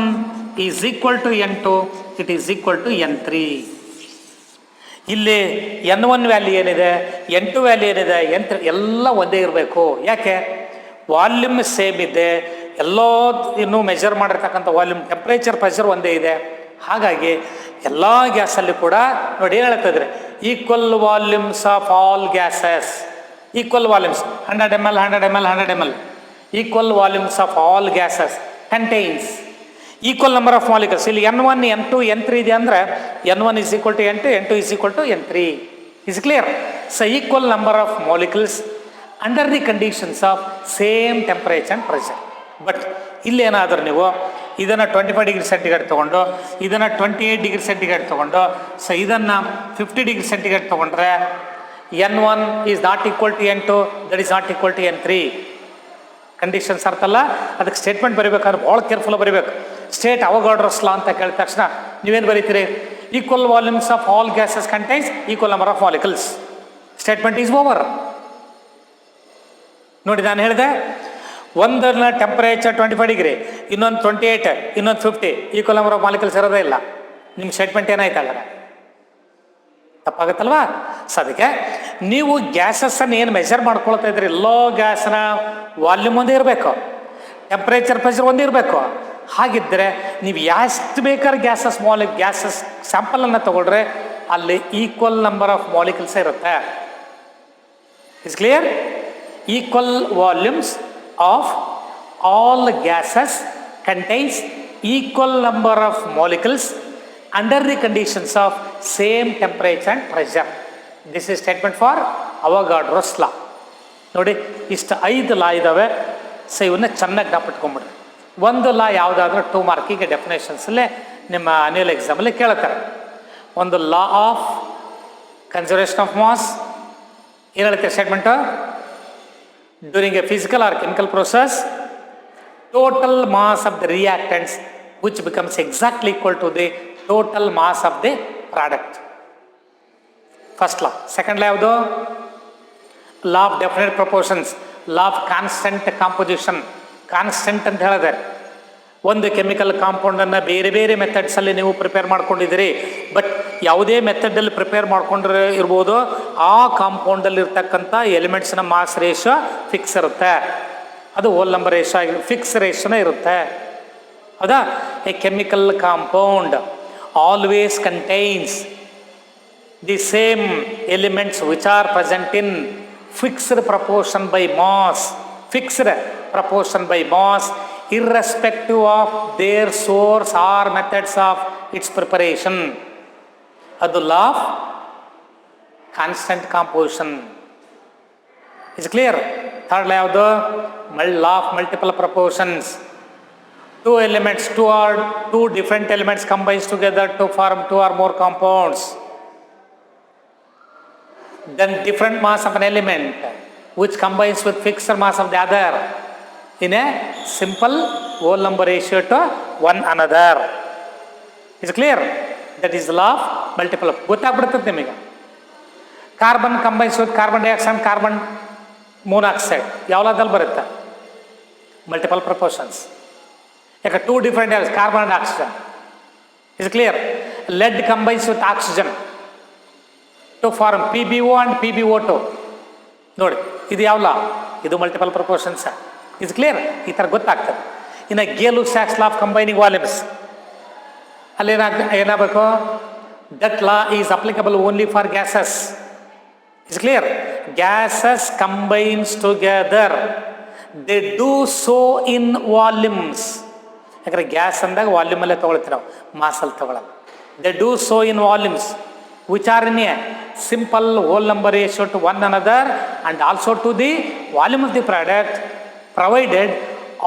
is equal to N2, it is equal to N3. ಇಲ್ಲಿ N1 value ಏನಿದೆ, N2 value ಏನಿದೆ, N3 ಎಲ್ಲ ಒಂದೇ ಇರಬೇಕು. ಯಾಕೆ? Volume same ಇದೆ, ಎಲ್ಲೋ ಇನ್ನೂ measure ಮಾಡಿರ್ತಕ್ಕಂಥ ವಾಲ್ಯೂಮ್, ಟೆಂಪ್ರೇಚರ್, ಪ್ರೆಷರ್ ಒಂದೇ ಇದೆ. ಹಾಗಾಗಿ ಎಲ್ಲ ಗ್ಯಾಸಲ್ಲಿ ಕೂಡ ನೋಡಿ ಏನು ಹೇಳ್ತಿದ್ರೆ, equal volumes of all gases, equal volumes 100 ml 100 ml 100 ml, equal volumes of all gases contains equal number of molecules. ಇಲ್ಲಿ N1 N2 N3 ಇದೆ ಅಂದರೆ N1 is equal to N2, N2 is equal to N3. is clear? So equal number of molecules under the conditions of same temperature and pressure. But ಇಲ್ಲೇನಾದರೂ ನೀವು ಇದನ್ನು 25 degree centigrade ತೊಗೊಂಡು, ಇದನ್ನು 28 degree centigrade ತೊಗೊಂಡು, so ಇದನ್ನು 50 degree centigrade ತೊಗೊಂಡ್ರೆ N1 is not equal to N2, that is not equal to N3. Conditions ಅರ್ಥಲ್ಲ, ಅದಕ್ಕೆ ಸ್ಟೇಟ್ಮೆಂಟ್ ಬರೀಬೇಕಾದ್ರೆ ಭಾಳ ಕೇರ್ಫುಲ್ ಬರೀಬೇಕು. ಸ್ಟೇಟ್ ಅವಗಾಡ್ರೋಸ್ ಲಾ ಅಂತ ಕೇಳಿದ ತಕ್ಷಣ ನೀವೇನು ಬರೀತೀರಿ? Equal volumes of all gases contains equal number of molecules. Statement is over. ನೋಡಿ ನಾನು ಹೇಳಿದೆ, ಒಂದನ್ನ ಟೆಂಪರೇಚರ್ 25 ಡಿಗ್ರಿ, ಇನ್ನೊಂದು 28, ಇನ್ನೊಂದು 50, ಈಕ್ವಲ್ ನಂಬರ್ ಆಫ್ ಮಾಲಿಕ್ಯೂಲ್ಸ್ ಇರೋದೇ ಇಲ್ಲ. ನಿಮ್ಮ ಸ್ಟೇಟ್ಮೆಂಟ್ ಏನಾಯ್ತಲ್ಲ, ತಪ್ಪಾಗುತ್ತಲ್ವಾ? ಸೊ ಅದಕ್ಕೆ ನೀವು ಗ್ಯಾಸಸ್ಸನ್ನು ಏನು ಮೆಜರ್ ಮಾಡ್ಕೊಳ್ತಾ ಇದ್ರಿ, ಎಲ್ಲೋ ಗ್ಯಾಸ್ನ ವಾಲ್ಯೂಮ್ ಒಂದೇ ಇರಬೇಕು, ಟೆಂಪ್ರೇಚರ್ ಪ್ರೆಷರ್ ಒಂದೇ ಇರಬೇಕು. ಹಾಗಿದ್ದರೆ ನೀವು ಎಷ್ಟು ಬೇಕಾದ್ರೆ ಗ್ಯಾಸಸ್ ಸ್ಯಾಂಪಲನ್ನು ತಗೊಳ್ರೆ ಅಲ್ಲಿ ಈಕ್ವಲ್ ನಂಬರ್ ಆಫ್ ಮಾಲಿಕ್ಯೂಲ್ಸ್ ಇರುತ್ತೆ. Is clear? Equal volumes of all gases contains equal number of molecules under the conditions of same temperature and pressure. This is statement for Avogadro's law. ನೋಡಿ ಇಷ್ಟು 5 ಲಾ ಇದ್ದಾವೆ. So ಇವನ್ನ ಚೆನ್ನಾಗಿ ಜ್ಞಾಪಿಟ್ಕೊಂಡ್ಬಿಡ್ರಿ. ಒಂದು ಲಾ ಯಾವುದಾದ್ರೂ 2 ಮಾರ್ಕಿಗೆ ಡೆಫಿನೇಷನ್ಸಲ್ಲೇ ನಿಮ್ಮ annual ಎಕ್ಸಾಮಲ್ಲಿ ಕೇಳ್ತಾರೆ. ಒಂದು law of conservation of mass ಏನು ಹೇಳುತ್ತೆ statement? During a physical or chemical process total mass of the reactants which becomes exactly equal to the total mass of the product. First law. Second law ಯಾವುದು? Law of definite proportions, law of constant composition. Constant ಅಂತ ಹೇಳಿದೆ. ಒಂದು chemical ಕಾಂಪೌಂಡನ್ನು ಬೇರೆ ಬೇರೆ ಮೆಥಡ್ಸಲ್ಲಿ ನೀವು prepare ಮಾಡ್ಕೊಂಡಿದ್ದೀರಿ, but ಯಾವುದೇ ಮೆಥಡಲ್ಲಿ prepare ಮಾಡ್ಕೊಂಡ್ರೆ ಇರ್ಬೋದು, ಆ ಕಾಂಪೌಂಡಲ್ಲಿ ಇರ್ತಕ್ಕಂಥ ಎಲಿಮೆಂಟ್ಸ್ನ ಮಾಸ್ ರೇಷಿಯೋ ಫಿಕ್ಸ್ ಇರುತ್ತೆ. ಅದು ಹೋಲ್ ನಂಬರ್ ರೇಷಿಯೋ ಆಗಿ ಫಿಕ್ಸ್ ರೇಷಿಯೋನೇ ಇರುತ್ತೆ. ಹೌದಾ? A chemical compound always contains the same elements which are present in fixed proportion by mass. Fixed proportion by mass irrespective of their source or methods of its preparation. ಅದು law of constant composition. Is clear? Third law ಯಾವುದು? Law of multiple proportions. Two elements, two different elements combines together to form 2 or more compounds. Then different mass of an element which combines with fixed mass of the other in a simple whole number ratio to one another. Is clear? That is law of multiple. ಗೊತ್ತಾಗ್ಬಿಡ್ತದೆ ನಿಮಗೆ. Carbon combines with carbon dioxide, carbon monoxide ಯಾವ್ದಾದಲ್ಲಿ ಬರುತ್ತೆ? Multiple proportions. ಯಾಕೆ 2 different carbon and oxygen. Is clear? Lead combines with oxygen to form PbO and PbO2. ನೋಡಿ ಇದು ಯಾವ ಲಾ? ಇದು multiple proportions. Is clear? ಈ ಥರ ಗೊತ್ತಾಗ್ತದೆ. ಇನ್ನು Gay-Lussac's law of combining volumes ಅಲ್ಲಿ ಏನಾಗಬೇಕು? That law is applicable only for gases. Is clear? Gases combines together, they do so in volumes. ಯಾಕಂದರೆ ಗ್ಯಾಸ್ ಅಂದಾಗ ವಾಲ್ಯೂಮಲ್ಲೇ ತೊಗೊಳ್ತೀವಿ ನಾವು, ಮಾಸಲ್ಲಿ ತೊಗೊಳಲ್ಲ. They do so in volumes which are in a simple whole number ratio to one another and also to the volume of the product, provided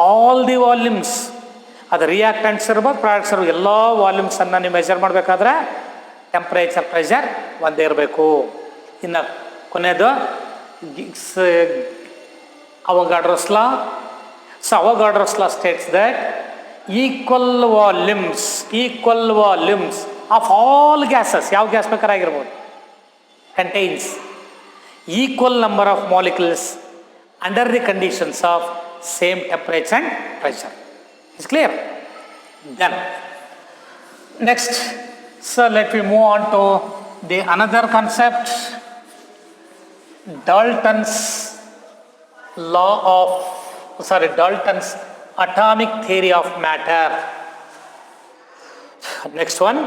all the volumes, ಅದು reactants ಇರ್ಬೋದು, products ಇರ್ಬೋದು, ಎಲ್ಲ ವಾಲ್ಯೂಮ್ಸನ್ನು ನೀವು ಮೆಜರ್ ಮಾಡಬೇಕಾದ್ರೆ temperature pressure ಒಂದೇ ಇರಬೇಕು. ಇನ್ನು ಕೊನೆಯದು Avogadro's law. So Avogadro's law states that equal volumes of all gases, ಯಾವ ಗ್ಯಾಸ್ ಬೇಕಾಗಿರ್ಬೋದು, contains equal number of molecules under the conditions of same temperature and pressure. Is clear? Then next, so let me move on to the another concept, Dalton's atomic theory of matter. Next one,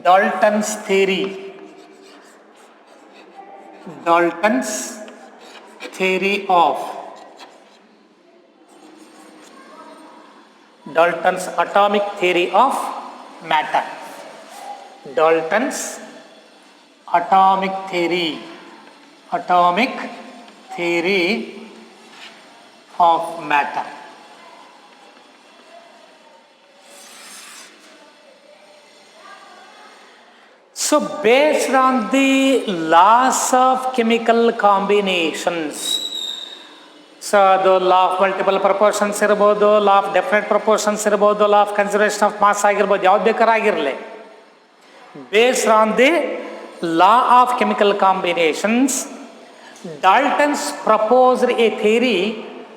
Dalton's theory of Dalton's atomic theory of matter. Dalton's atomic theory of matter. So based on the laws of chemical combinations, so the law of multiple proportions ಇರ್ಬೋದು, law of definite proportions ಇರ್ಬೋದು, law of conservation of mass ಆಗಿರ್ಬೋದು, ಯಾವ್ದು ಬೇಕಾರಾಗಿರಲಿ, based on the law of chemical combinations, Dalton's proposed a theory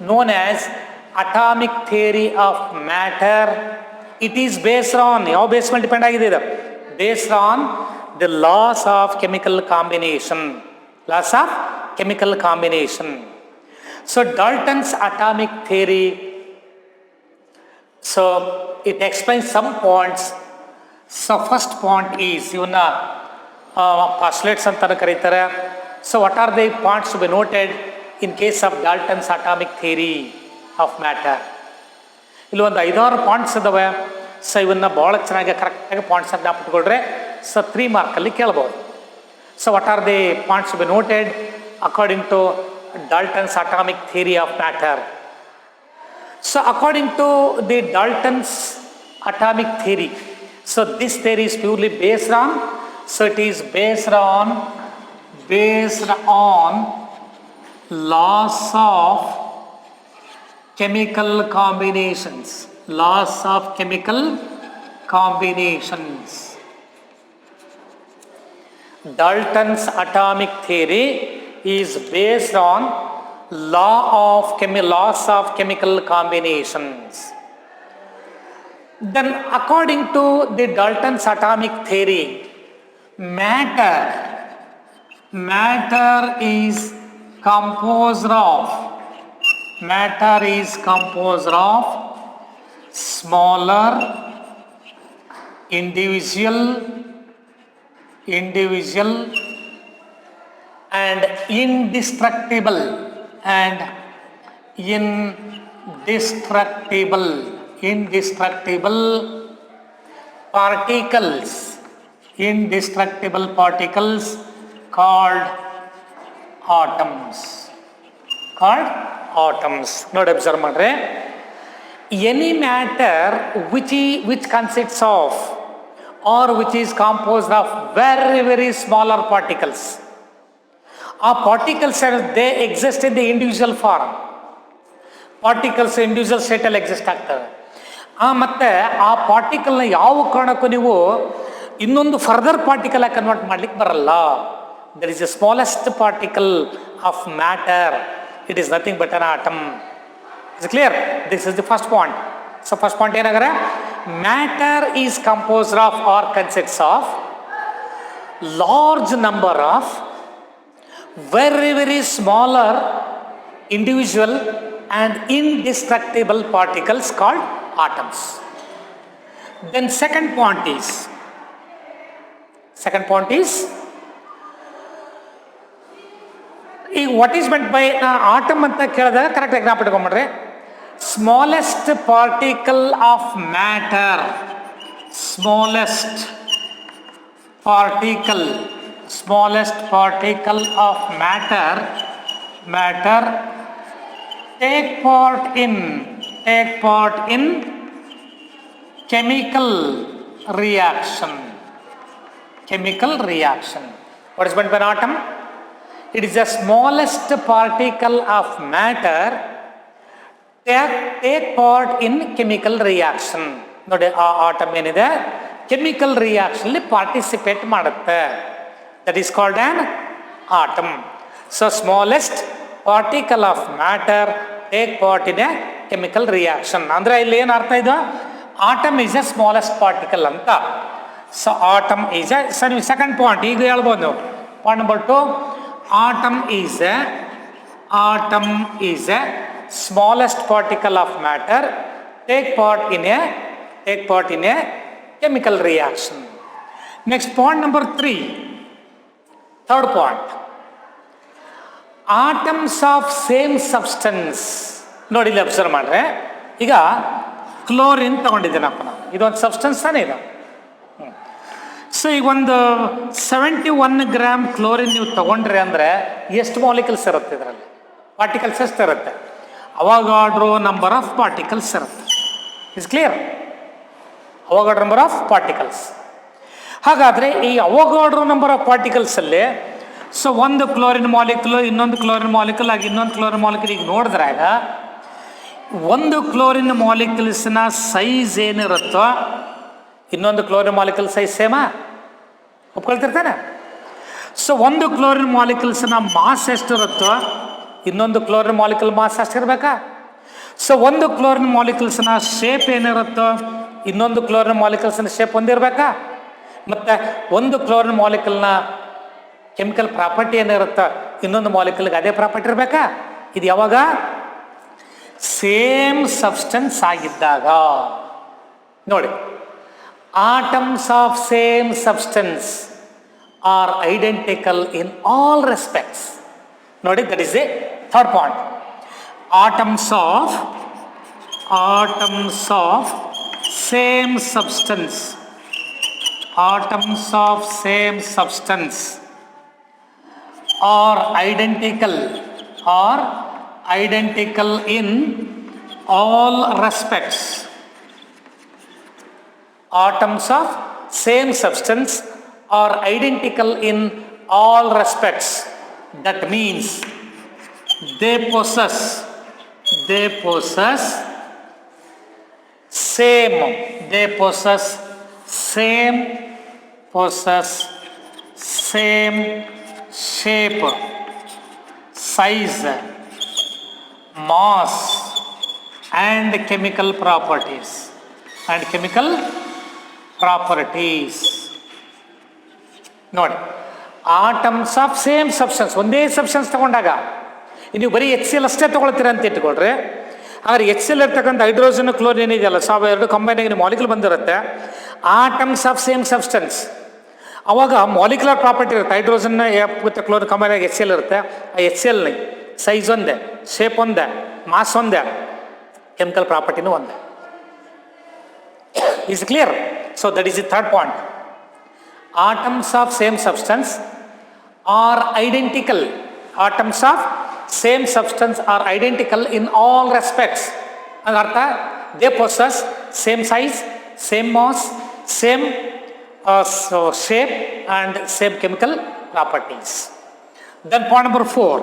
known as atomic theory of matter. It is based on, ಯಾವ base ಮೇಲೆ depend ಆಗಿದೆ ಇದು? Based on the laws of chemical combination. So Dalton's atomic theory, so it explains some points. So first point is ಇವನ್ನ postulates ಅಂತ ಕರೀತಾರೆ. So what are the points to be noted in case of Dalton's atomic theory of matter? ಇಲ್ಲಿ ಒಂದು 5-6 points ಇದಾವೆ. So ಇವನ್ನ ಭಾಳ ಚೆನ್ನಾಗಿ ಕರೆಕ್ಟಾಗಿ ಪಾಯಿಂಟ್ಸ್ ಅಂತ ಜ್ಞಾಪಿಟ್ಕೊಳ್ರೆ ಸೊ 3 ಮಾರ್ಕಲ್ಲಿ ಕೇಳ್ಬೋದು. So what are the points to be noted according to Dalton's atomic theory of matter. So according to the Dalton's atomic theory, so this theory is purely based on, based on laws of chemical combinations, Dalton's atomic theory is based on laws of chemical combinations. Then according to the Dalton's atomic theory, matter is composed of smaller individual and indestructible particles called atoms. Not observe madre. Any matter which consists of or which is composed of very smaller particles. Our particles they exist in the individual form. Particles individual state ಅಲ್ಲಿ exist ಆಗ್ತವೆ. ಮತ್ತೆ ಆ ಪಾರ್ಟಿಕಲ್ನ ಯಾವ ಕಾರಣಕ್ಕೂ ನೀವು ಇನ್ನೊಂದು further particle ಆಗಿ convert ಮಾಡ್ಲಿಕ್ಕೆ ಬರಲ್ಲ. There is a smallest particle of matter. It is nothing but an atom. Is clear? This is the first point. So first point ಏನಾಗರೆ, matter is composed of or consists of large number of very smaller individual and indestructible particles called atoms. Then second point is what is meant by atom anta kelada correct example iಟ್ಕೊಂಡ್ರೆ, smallest particle of matter, smallest particle of matter take part in chemical reaction. What is meant by an atom? It is the smallest particle of matter take part in chemical reaction. ನೋಡಿ, ಆ atom ಏನಿದೆ chemical reaction ಅಲ್ಲಿ participate ಮಾಡುತ್ತೆ. That is called an atom. So smallest particle of matter take part in a chemical reaction. ಅಂದ್ರೆ ಇಲ್ಲಿ ಏನು ಅರ್ಥ ಇದು? Atom is a smallest particle ಅಂತ. So atom is a second point ಈಗ ಹೇಳ್ಬೋದು. Point number 2, atom is a smallest particle of matter take part in a chemical reaction. Next point number 3. Third point, atoms of same substance. ನೋಡಿ ಇಲ್ಲಿ observe ಮಾಡ್ರೆ, ಈಗ chlorine ತಗೊಂಡಿದ್ದೇನಪ್ಪ ನಾವು, ಇದೊಂದು substance ತಾನೇ ಇದು. ಸೊ ಈಗ ಒಂದು 71 ಗ್ರಾಮ್ ಕ್ಲೋರಿನ್ ನೀವು ತಗೊಂಡ್ರಿ ಅಂದರೆ ಎಷ್ಟು ಮಾಲಿಕಲ್ಸ್ ಇರುತ್ತೆ ಇದರಲ್ಲಿ? ಪಾರ್ಟಿಕಲ್ಸ್ ಎಷ್ಟು ಇರುತ್ತೆ? ಅವಗಾಡ್ರೋ ನಂಬರ್ ಆಫ್ ಪಾರ್ಟಿಕಲ್ಸ್ ಇರುತ್ತೆ. Is clear? Avogadro number of particles. ಹಾಗಾದರೆ ಈ ಅವಗಾಡ್ರೋ ನಂಬರ್ ಆಫ್ ಪಾರ್ಟಿಕಲ್ಸಲ್ಲಿ ಸೊ ಒಂದು ಕ್ಲೋರಿನ್ ಮಾಲಿಕ್ಯುಲ್ ಇನ್ನೊಂದು ಕ್ಲೋರಿನ್ ಮಾಲಿಕ್ಯುಲ್ ಆಗಿ ಇನ್ನೊಂದು ಕ್ಲೋರಿನ್ ಮಾಲಿಕ್ಯುಲ್ ಈಗ ನೋಡಿದ್ರಾಗ ಒಂದು ಕ್ಲೋರಿನ್ ಮಾಲಿಕ್ಯುಲ್ಸ್ನ ಸೈಜ್ ಏನಿರುತ್ತೋ ಇನ್ನೊಂದು ಕ್ಲೋರಿನ್ ಮಾಲಿಕ್ಯುಲ್ ಸೈಜ್ ಸೇಮಾ? ಒಪ್ಕೊಳ್ತಿರ್ತಾನೆ? ಸೊ ಒಂದು ಕ್ಲೋರಿನ್ ಮಾಲಿಕ್ಯುಲ್ಸ್ನ ಮಾಸ್ ಎಷ್ಟಿರುತ್ತೋ ಇನ್ನೊಂದು ಕ್ಲೋರಿನ್ ಮಾಲಿಕ್ಯುಲ್ ಮಾಸ್ ಅಷ್ಟಿರ್ಬೇಕಾ? ಸೊ ಒಂದು ಕ್ಲೋರಿನ್ ಮಾಲಿಕ್ಯುಲ್ಸ್ನ ಶೇಪ್ ಏನಿರುತ್ತೋ ಇನ್ನೊಂದು ಕ್ಲೋರಿನ್ ಮಾಲಿಕ್ಯುಲ್ಸ್ನ ಶೇಪ್ ಹೊಂದಿರಬೇಕಾ? ಮತ್ತು ಒಂದು ಕ್ಲೋರಿನ್ ಮಾಲಿಕ್ಯುಲ್ನ ಕೆಮಿಕಲ್ ಪ್ರಾಪರ್ಟಿ ಏನಿರುತ್ತೋ ಇನ್ನೊಂದು ಮಾಲಿಕ್ಯುಲ್ಗೆ ಅದೇ ಪ್ರಾಪರ್ಟಿ ಇರಬೇಕಾ? ಇದು ಯಾವಾಗ? ಸೇಮ್ ಸಬ್ಸ್ಟೆನ್ಸ್ ಆಗಿದ್ದಾಗ. ನೋಡಿ, atoms of same substance are identical in all respects. ನೋಡಿ, that is a third point. Atoms of same substance are identical are identical in all respects. Atoms of same substance are identical in all respects. That means they possess same shape, size, mass and chemical properties. ನೋಡಿ, atoms of same substance, ಒಂದೇ substance ತಗೊಂಡಾಗ ನೀವು ಬರೀ HCl ಅಷ್ಟೇ ತೊಗೊಳ್ತೀರ ಅಂತ ಇಟ್ಕೊಳ್ರಿ. ಆದರೆ HCl ಇರ್ತಕ್ಕಂಥ hydrogen chlorine ಇದೆಯಲ್ಲ, ಎರಡು ಕಂಬೈನ್ ಆಗಿ ಮಾಲಿಕ್ಯೂಲ್ ಬಂದಿರುತ್ತೆ. ಆಟಮ್ಸ್ ಆಫ್ ಸೇಮ್ ಸಬ್ಸ್ಟೆನ್ಸ್, ಅವಾಗ ಮಾಲಿಕ್ಯುಲರ್ ಪ್ರಾಪರ್ಟಿ ಇರುತ್ತೆ. ಹೈಡ್ರೋಜನ್ ಮತ್ತು ಕ್ಲೋರಿನ್ ಕಂಬೈನ್ ಆಗಿ HCl ಇರುತ್ತೆ. ಆ HCl ಸೈಜ್ ಒಂದೇ, ಶೇಪ್ ಒಂದೇ, ಮಾಸ್ ಒಂದೇ, ಕೆಮಿಕಲ್ ಪ್ರಾಪರ್ಟಿನೂ ಒಂದೇ. Is clear? So that is the third point. Atoms of same substance are identical. Atoms of same substance are identical in all respects. Anartha, they possess same size, same mass, same shape and same chemical properties. Then point number 4.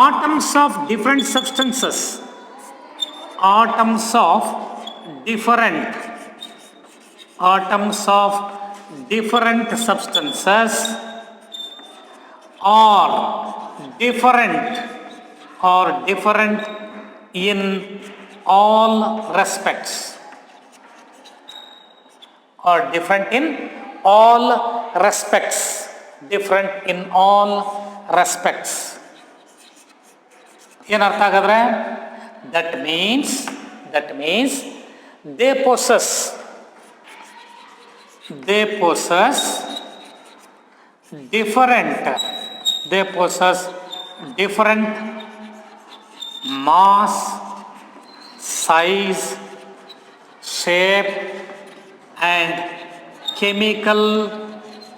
Atoms of different substances. Atoms of different substances are different in all respects. Different in all respects. ಏನರ್ಥ ಹಾಗಾದ್ರೆ? That means they possess different mass, size, shape and chemical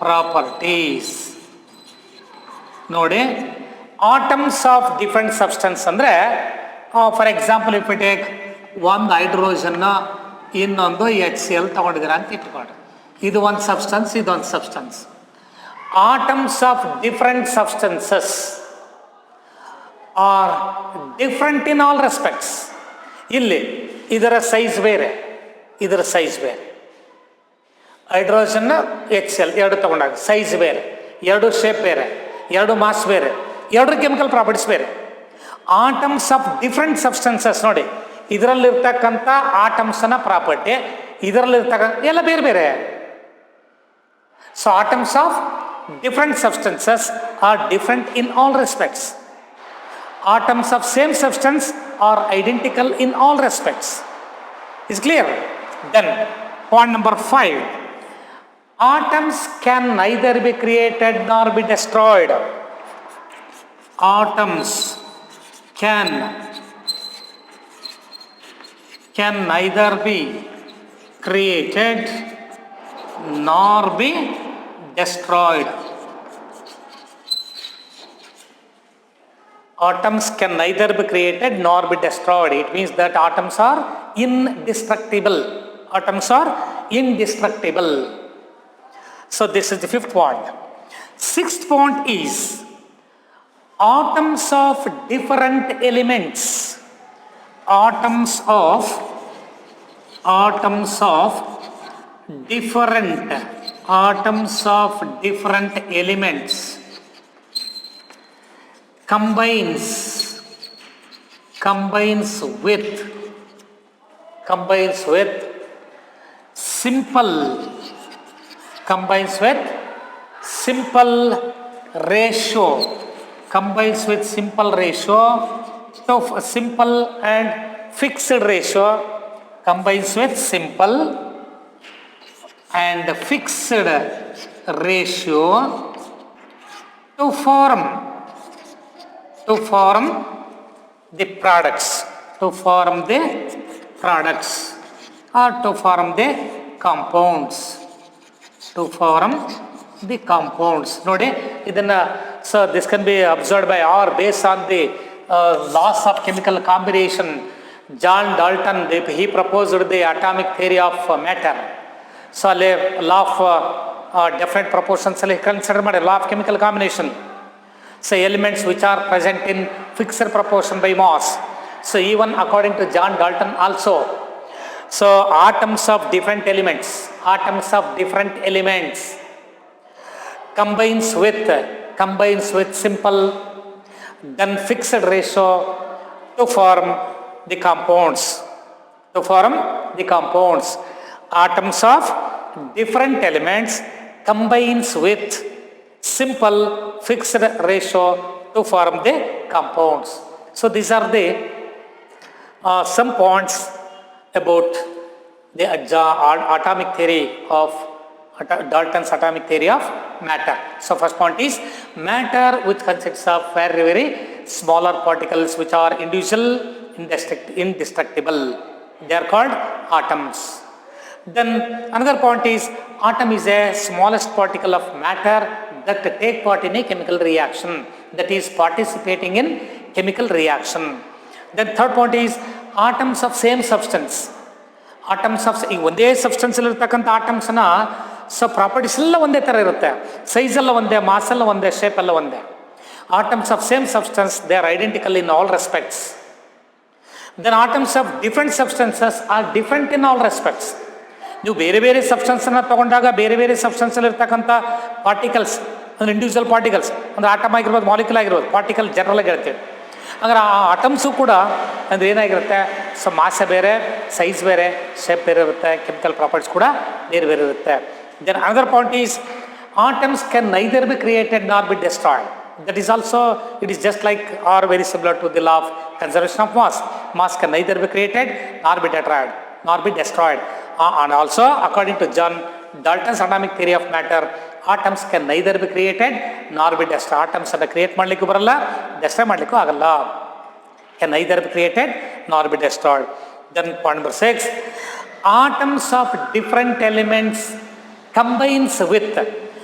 properties. ನೋಡಿ, atoms of different substance ಅಂದ್ರೆ, for example if you take ಒಂದು hydrogen ಇನ್ನೊಂದು HCl ತಗೊಂಡಿದ್ದೀರ ಅಂತ ಇಟ್ಕೊಳ್ಳಿ. ಇದು ಒಂದು ಸಬ್ಸ್ಟೆನ್ಸ್, ಇದೊಂದು substance. Atoms of different substances are different in all respects. ಇಲ್ಲಿ ಇದರ ಸೈಜ್ ಬೇರೆ, ಇದರ ಸೈಜ್ ಬೇರೆ. ಹೈಡ್ರೋಜನ್ HCl ಎರಡು ತಗೊಂಡಾಗ ಸೈಜ್ ಬೇರೆ, ಎರಡು ಶೇಪ್ ಬೇರೆ, ಎರಡು ಮಾಸ್ ಬೇರೆ, ಎರಡು ಕೆಮಿಕಲ್ ಪ್ರಾಪರ್ಟೀಸ್ ಬೇರೆ. ಆಟಮ್ಸ್ ಆಫ್ ಡಿಫರೆಂಟ್ ಸಬ್ಸ್ಟೆನ್ಸಸ್ ನೋಡಿ, ಇದರಲ್ಲಿರ್ತಕ್ಕಂಥ ಆಟಮ್ಸ್ನ ಪ್ರಾಪರ್ಟಿ, ಇದರಲ್ಲಿರ್ತಕ್ಕಂಥ ಎಲ್ಲ ಬೇರೆ ಬೇರೆ. So atoms of different substances are different in all respects. Atoms of same substance are identical in all respects. Is clear? Then point number 5. Atoms can neither be created nor be destroyed. Atoms can neither be created nor be destroyed. Atoms can neither be created nor be destroyed. It means that atoms are indestructible. Atoms are indestructible. So this is the 5th point. 6th point is atoms of different elements. Atoms of different elements combines with simple ratio, so simple and fixed ratio, combines with simple and fixed ratio to form the products, or to form the compounds. The compounds. ನೋಡಿ ಇದನ್ನು so this can be observed by or base on the laws of chemical combination. John Dalton, he proposed the atomic theory of matter. So ಅಲ್ಲಿ law of definite proportions ಅಲ್ಲಿ consider ಮಾಡಿ law of chemical combination. So elements which are present in fixed proportion by mass. So even according to John Dalton also, so atoms of different elements combines with simple then fixed ratio to form the compounds. Atoms of different elements combines with simple fixed ratio to form the compounds. So these are the some points about the atomic theory of Dalton's atomic theory of matter. So first point is matter, which consists of very very smaller particles which are individual, indestructible. They are called atoms. Then another point is atom is a smallest particle of matter that take part in a chemical reaction, that is participating in chemical reaction. Then third point is atoms of same substance. Atoms of ಒಂದೇ substance ಇರತಕ್ಕಂಥ ಆಟಮ್ಸ್ನ so properties ಎಲ್ಲ ಒಂದೇ ಥರ ಇರುತ್ತೆ, size ಎಲ್ಲ ಒಂದೇ, mass ಎಲ್ಲ ಒಂದೇ, ಶೇಪ್ ಎಲ್ಲ ಒಂದೇ. Atoms of same substance they are identical in all respects. Then atoms of different substances are different in all respects. ನೀವು ಬೇರೆ ಬೇರೆ ಸಬ್ಸ್ಟೆನ್ಸನ್ನು ತೊಗೊಂಡಾಗ ಬೇರೆ ಬೇರೆ ಸಬ್ಸ್ಟೆನ್ಸಲ್ಲಿ ಇರ್ತಕ್ಕಂಥ ಪಾರ್ಟಿಕಲ್ಸ್ ಅಂದರೆ ಇಂಡಿವಿಜುವಲ್ ಪಾರ್ಟಿಕಲ್ಸ್ ಅಂದರೆ ಆಟಮ್ ಆಗಿರ್ಬೋದು, ಮಾಲಿಕ್ಯೂಲ್ ಆಗಿರ್ಬೋದು, ಪಾರ್ಟಿಕಲ್ ಜನರಲ್ ಆಗಿ ಹೇಳ್ತೀವಿ. ಅಂದರೆ ಆ ಆಟಮ್ಸು ಕೂಡ ಅಂದರೆ ಏನಾಗಿರುತ್ತೆ, ಸೊ ಮಾಸ ಬೇರೆ, ಸೈಜ್ ಬೇರೆ, ಶೇಪ್ ಬೇರೆ ಇರುತ್ತೆ, ಕೆಮಿಕಲ್ ಪ್ರಾಪರ್ಟೀಸ್ ಕೂಡ ಬೇರೆ ಬೇರೆ ಇರುತ್ತೆ. Then another point is atoms can neither be created nor be destroyed. That is also, it is just like or very similar to the law of conservation of mass. Mass can neither be created nor be destroyed. And also according to John Dalton's atomic theory of matter, atoms can neither be created nor be destroyed. Atoms ಅನ್ನು create ಮಾಡಲಿಕ್ಕೂ ಬರಲ್ಲ, destroy ಮಾಡಲಿಕ್ಕೂ ಆಗಲ್ಲ. Can neither be created nor be destroyed. Then point number 6, atoms of different elements combines with.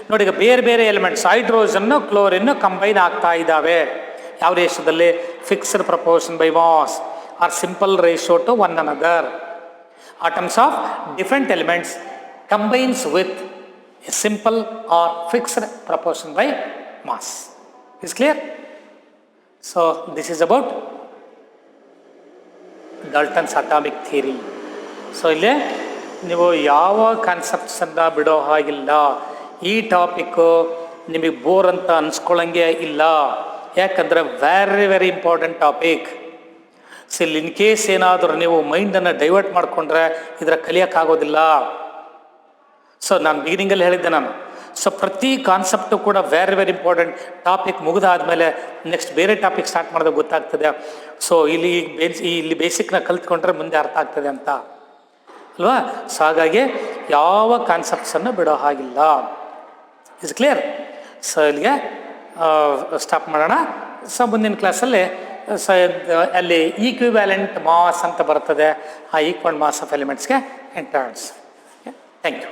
ನೋಡಿ, ಈಗ ಬೇರೆ ಬೇರೆ elements hydrogen chlorine combine ಆಗ್ತಾ ಇದ್ದಾವೆ. ಯಾವ ರೇಷಿಯೋದಲ್ಲಿ? Fixed proportion by mass or simple ratio to one another. Atoms of different elements combines with a simple or fixed proportion by mass. Is clear? So this is about Dalton's atomic theory. So ಇಲ್ಲಿ ನೀವು ಯಾವ ಕಾನ್ಸೆಪ್ಟ್ಸನ್ನು ಬಿಡೋ ಹಾಗಿಲ್ಲ. ಈ topic ನಿಮಗೆ bore ಅಂತ ಅನ್ಸ್ಕೊಳ್ಳಂಗೆ ಇಲ್ಲ, ಯಾಕಂದರೆ very very important topic. So ಇಲ್ಲಿ ಇನ್ ಕೇಸ್ ಏನಾದರೂ ನೀವು ಮೈಂಡನ್ನು ಡೈವರ್ಟ್ ಮಾಡಿಕೊಂಡ್ರೆ ಇದರ ಕಲಿಯೋಕ್ಕಾಗೋದಿಲ್ಲ. ಸೊ ನಾನು ಬಿಗಿನಿಂಗಲ್ಲಿ ಹೇಳಿದ್ದೆ ನಾನು. ಸೊ ಪ್ರತಿ ಕಾನ್ಸೆಪ್ಟು ಕೂಡ ವೆರಿ ವೆರಿ ಇಂಪಾರ್ಟೆಂಟ್. ಟಾಪಿಕ್ ಮುಗಿದಾದ್ಮೇಲೆ ನೆಕ್ಸ್ಟ್ ಬೇರೆ ಟಾಪಿಕ್ ಸ್ಟಾರ್ಟ್ ಮಾಡಿದಾಗ ಗೊತ್ತಾಗ್ತದೆ. ಸೊ ಇಲ್ಲಿ ಬೇಸಿಕ್ನ ಕಲ್ತ್ಕೊಂಡ್ರೆ ಮುಂದೆ ಅರ್ಥ ಆಗ್ತದೆ ಅಂತ ಅಲ್ವಾ. ಸೊ ಹಾಗಾಗಿ ಯಾವ ಕಾನ್ಸೆಪ್ಟ್ಸನ್ನು ಬಿಡೋ ಹಾಗಿಲ್ಲ. Is clear? ಸೊ ಇಲ್ಲಿಗೆ ಸ್ಟಾಪ್ ಮಾಡೋಣ. ಸೊ ಮುಂದಿನ ಕ್ಲಾಸಲ್ಲಿ ಸೊ ಅಲ್ಲಿ ಈಕ್ವಿವ್ಯಾಲೆಂಟ್ ಮಾಸ್ ಅಂತ ಬರ್ತದೆ. ಆ ಈಕ್ವಲ್ ಮಾಸ್ ಆಫ್ ಎಲಿಮೆಂಟ್ಸ್ಗೆ ಎಂಟರ್ಸ್. Thank you.